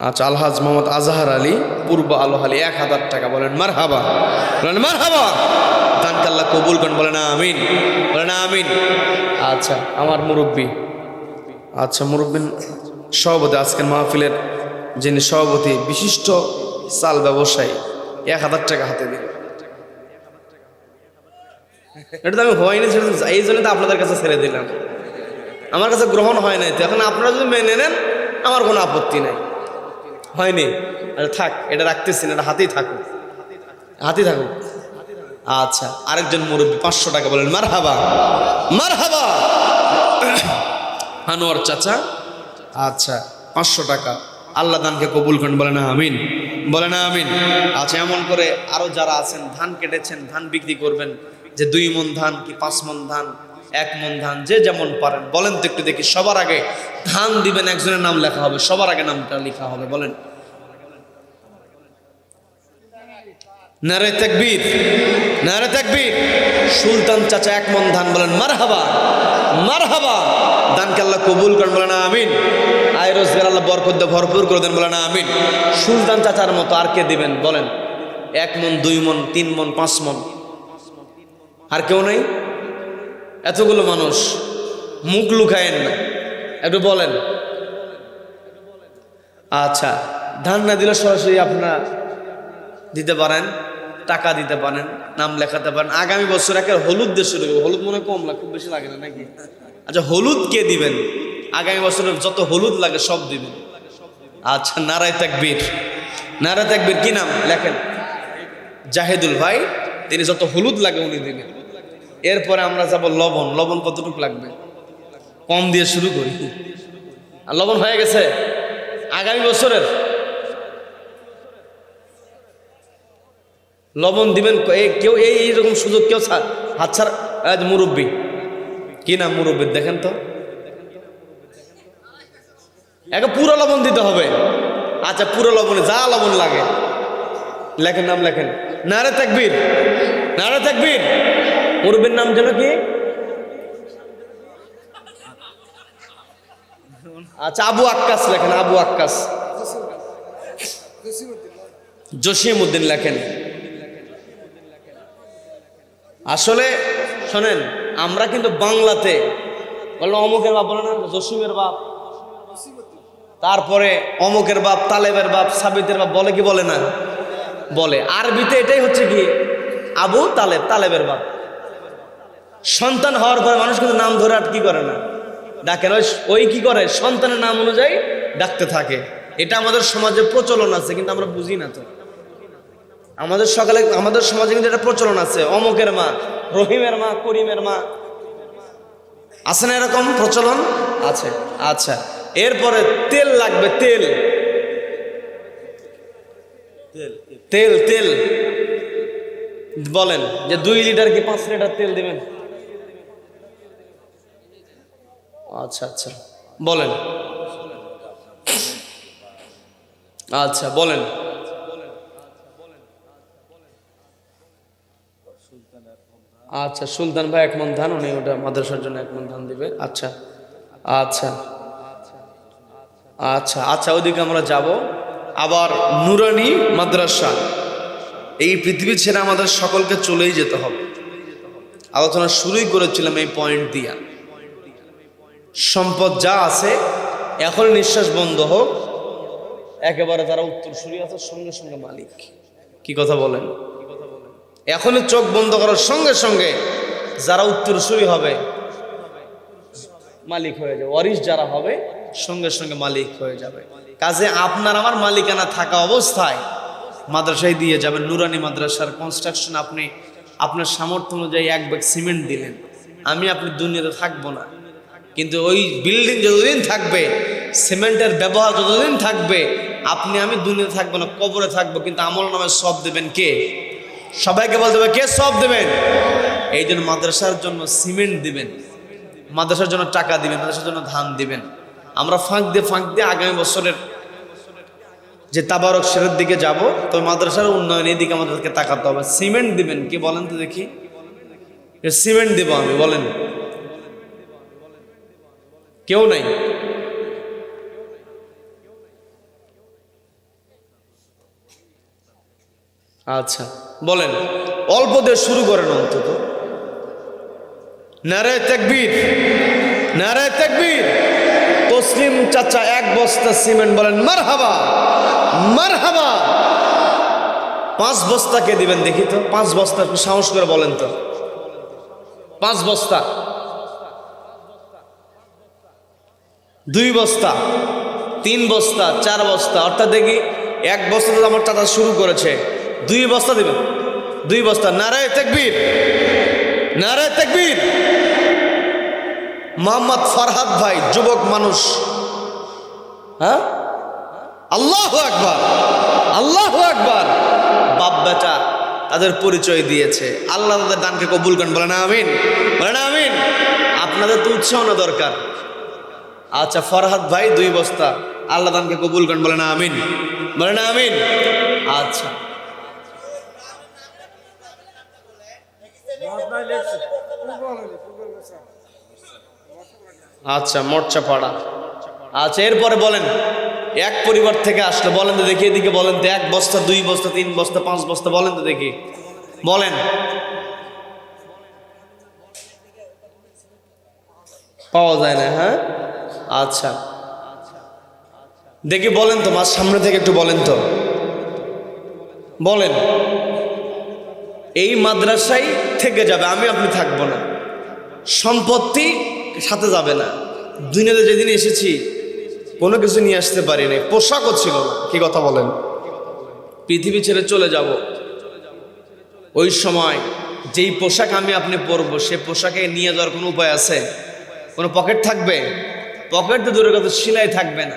আচ্ছা, আলহাজ মোহাম্মদ আজহার আলী, পূর্ব আলোহালি, 1000 টাকা। বলেন মারহাবা, বলেন মারহাবা। দানকে আল্লাহ কবুল করেন, বলেন আমিন, বলেন আমিন। আচ্ছা, আমার মুরব্বী, আচ্ছা মুরব্বী সভাপতি, আজকের মাহফিলের যিনি সভাপতি, বিশিষ্ট চাল ব্যবসায়ী, 1000 টাকা হাতে দিন। এটা তো আমি হয়নি, এই জন্য তো আপনাদের কাছে ছেড়ে দিলাম। আমার কাছে গ্রহণ হয় নাই, তো এখন আপনারা যদি মেনে নেন আমার কোনো আপত্তি নাই। হয়নি, আচ্ছা থাক, এটা রাখতেছি না, এটা হাতেই থাকুক, হাতেই থাকুক। আচ্ছা, আরেকজন মুরব্বী 500 টাকা। বলেন মারহাবা, মারহাবা। আনোয়ার চাচা, আচ্ছা 500 টাকা। আল্লাহ দানকে কবুল করেন, বলেন আমিন, বলেন আমিন। আচ্ছা, এমন করে আরো যারা আছেন, ধান কেটেছেন, ধান বিক্রি করবেন, যে 2 মণ ধান কি 5 মণ ধান, 1 মণ ধান, যে যেমন পারেন বলেন তো একটু দেখি। সবার আগে ধান দিবেন, একজনের নাম লেখা হবে, সবার আগে নামটা লেখা হবে। বলেন নারে তাকবীর, নারে তাকবীর। সুলতান চাচা 1 মণ ধান। বলেন মারহাবা, মারহাবা। দানকে আল্লাহ কবুল করেন, বলেন আমিন। আয় রোজগার আল্লাহ বরকত দিয়ে ভরপুর করে দেন, বলেন আমিন। সুলতান চাচার মতো আর কে দিবেন বলেন? 1 মণ, 2 মণ, 3 মণ, 5 মণ, আর কেউ নেই? এতগুলো মানুষ, মুখ লুকায়েন না, একটু বলেন। আচ্ছা, ধান না দিলে সরাসরি আপনারা দিতে পারেন, টাকা দিতে পারেন, নাম লেখাতে পারেন। আগামী বছর একের হলুদ দিয়ে শুরু করবো। হলুদ মনে হয় কম লাগে, খুব বেশি লাগে না নাকি? আচ্ছা, হলুদ কে দিবেন? আগামী বছরের যত হলুদ লাগে সব দিবেন। আচ্ছা, নারায়ে তাকবীর, নারায়ে তাকবীর। কি নাম লেখেন? জাহিদুল ভাই, তিনি যত হলুদ লাগে উনি দিবেন। এরপরে আমরা যাব লবণ। লবণ কতটুকু লাগবে? কম দিয়ে শুরু করি। আর লবণ হয়ে গেছে আগামী বছরের। লবণ দিবেন কেউ? এইরকম সুযোগ কেউ হাতছাড়া? মুরব্বী, কি নাম মুরব্বীর দেখেন তো? একে পুরো লবণ দিতে হবে। আচ্ছা, পুরো লবণে যা লবণ লাগে লেখেন, নাম লেখেন। নারে তাকবীর, নারে তাকবীর। মুরব্বীর নাম যেন কি? আচ্ছা, আবু আক্কাস লেখেন, আবু আক্কাস। জসিমউদ্দিন লেখেন। আসলে শোনেন, আমরা কিন্তু বাংলাতে বললো অমুকের বাপ, বলে না জসিমের বাপ, তারপরে অমুকের বাপ, তালেবের বাপ, সাবিতের বাপ, বলে কি বলে না? বলে। আরবিতে এটাই হচ্ছে কি আবু তালেব, তালেবের বাপ। সন্তান হওয়ার পরে মানুষ কিন্তু নাম ধরে আর কি করে না, ডাকে না। ওই কি করে, সন্তানের নাম অনুযায়ী ডাকতে থাকে। এটা আমাদের সমাজে প্রচলন আছে, কিন্তু আমরা বুঝি না। তো আমাদের সমাজে কিন্তু এটা প্রচলন আছে। অমুকের মা, রহিমের মা, করিমের মা, আছে না এরকম প্রচলন? আছে। আচ্ছা, এরপরে তেল লাগবে। তেল, তেল, তেল বলেন যে 2 লিটার কি 5 লিটার তেল দিবেন? আচ্ছা, আচ্ছা বলেন। আচ্ছা বলেন। আচ্ছা, সুলতান ভাই 1 মণ ধান, উনি ওটা মাদ্রাসার জন্য 1 মণ ধান দিবে। আচ্ছা, আচ্ছা, আচ্ছা, আচ্ছা, ওইদিকে আমরা যাব। আবার নুরানি মাদ্রাসা, এই পৃথিবী ছেড়ে আমাদের সকলকে চলেই যেতে হবে। আলোচনা শুরুই করেছিলাম এই পয়েন্ট দিয়া। সম্পদ যা আছে এখন নিঃশ্বাস বন্ধ হোক, একেবারে যারা উত্তরসূরি আছে সঙ্গে সঙ্গে মালিক। কি কথা বলেন? এখনই চোখ বন্ধ করার সঙ্গে সঙ্গে যারা উত্তরসূরি হবে মালিক হয়ে যাবে, ওয়ারিশ যারা হবে সঙ্গে সঙ্গে মালিক হয়ে যাবে। কাজে আপনার আমার মালিকানা থাকা অবস্থায় মাদ্রাসায় দিয়ে যাবেন। নুরানি মাদ্রাসার কনস্ট্রাকশন আপনি আপনার সামর্থ্য অনুযায়ী 1 ব্যাগ সিমেন্ট দিলেন, আপনি দুনিয়াতে থাকবো না, কিন্তু ওই বিল্ডিং যতদিন থাকবে, সিমেন্টের ব্যবহার যতদিন থাকবে, আমি দুনিয়াতে থাকবো না, কবরে থাকবো। কিন্তু আমল নামে সব দেবেন কে? সবাইকে বলতে হবে কে সব দেবেন? এই জন্য মাদ্রাসার জন্য সিমেন্ট দিবেন, মাদ্রাসার জন্য টাকা দিবেন, মাদ্রাসার জন্য ধান দিবেন। আমরা ফাঁক দিয়ে আগামী বছরের যে তাবারক শেরের দিকে যাব, তো মাদ্রাসার উন্নয়ন এই দিকে আমাদেরকে তাকাতে হবে। সিমেন্ট দিবেন কি বলেন তো দেখি? সিমেন্ট দিব আমি, বলেন। কেউ নাই? আচ্ছা বলেন, অল্প দিয়ে শুরু করেন অন্তত। নারায়ে তাকবীর, নারায়ে তাকবীর। তসলিম চাচা এক বস্তা সিমেন্ট, বলেন মারহাবা, মারহাবা। 5 বস্তা কে দিবেন দেখি তো? 5 বস্তা, একটু সাহস করে বলেন তো। 5 বস্তা, 2 বস্তা, 3 বস্তা, 4 বস্তা, অর্থাৎ দেখি 1 বস্তা তো আমার চাচা শুরু করেছে, 2 বস্তা দিবেন। 2 বস্তা। নারায়ে তাকবীর, নারায়ে তাকবীর। মোহাম্মদ ফরহাদ ভাই, যুবক মানুষ, হ্যাঁ, আল্লাহু আকবার, আল্লাহু আকবার। বাপ বেটা তাদের পরিচয় দিয়েছে, আল্লাহ তাদের দানকে কবুল করেন, বলেন আমিন, বলেন আমিন। আপনাদের তো উৎসাহ না দরকার। আচ্ছা ফরহাদ ভাই 2 বস্তা, আল্লাহ দানকে কবুল করেন, বলেন আমিন, বলেন আমিন। আচ্ছা আচ্ছা মোর্চা পাড়া। আচ্ছা এরপরে বলেন, এক পরিবার থেকে আসলো, বলেন তো দেখি, এদিকে বলেন তো। 1 বস্তা, 2 বস্তা, 3 বস্তা, 5 বস্তা, বলেন তো দেখি, বলেন। পাওয়া যায় না, হ্যাঁ? আচ্ছা দেখি বলেন তো, মার সামনে থেকে একটু বলেন তো, বলেন। এই মাদ্রাসায় থেকে যাবে, আমি আপনি থাকবো না, সম্পত্তি সাথে যাবে না। দুনিয়াতে যেদিন এসেছি কোনো কিছু নিয়ে আসতে পারি নাই, পোশাকও ছিল না। কি কথা বলেন? পৃথিবী ছেড়ে চলে যাব, ওই সময় যেই পোশাক আমি আপনি পরবো, সে পোশাকে নিয়ে যাওয়ার কোনো উপায় আছে? কোনো পকেট থাকবে? পকেট তো দূরের কথা, সেলাই থাকবে না।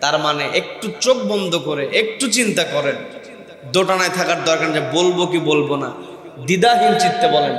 তার মানে একটু চোখ বন্ধ করে একটু চিন্তা করেন, দোটানায় থাকার দরকার, যে বলবো কি বলবো না, দ্বিধাহীন চিত্তে বলেন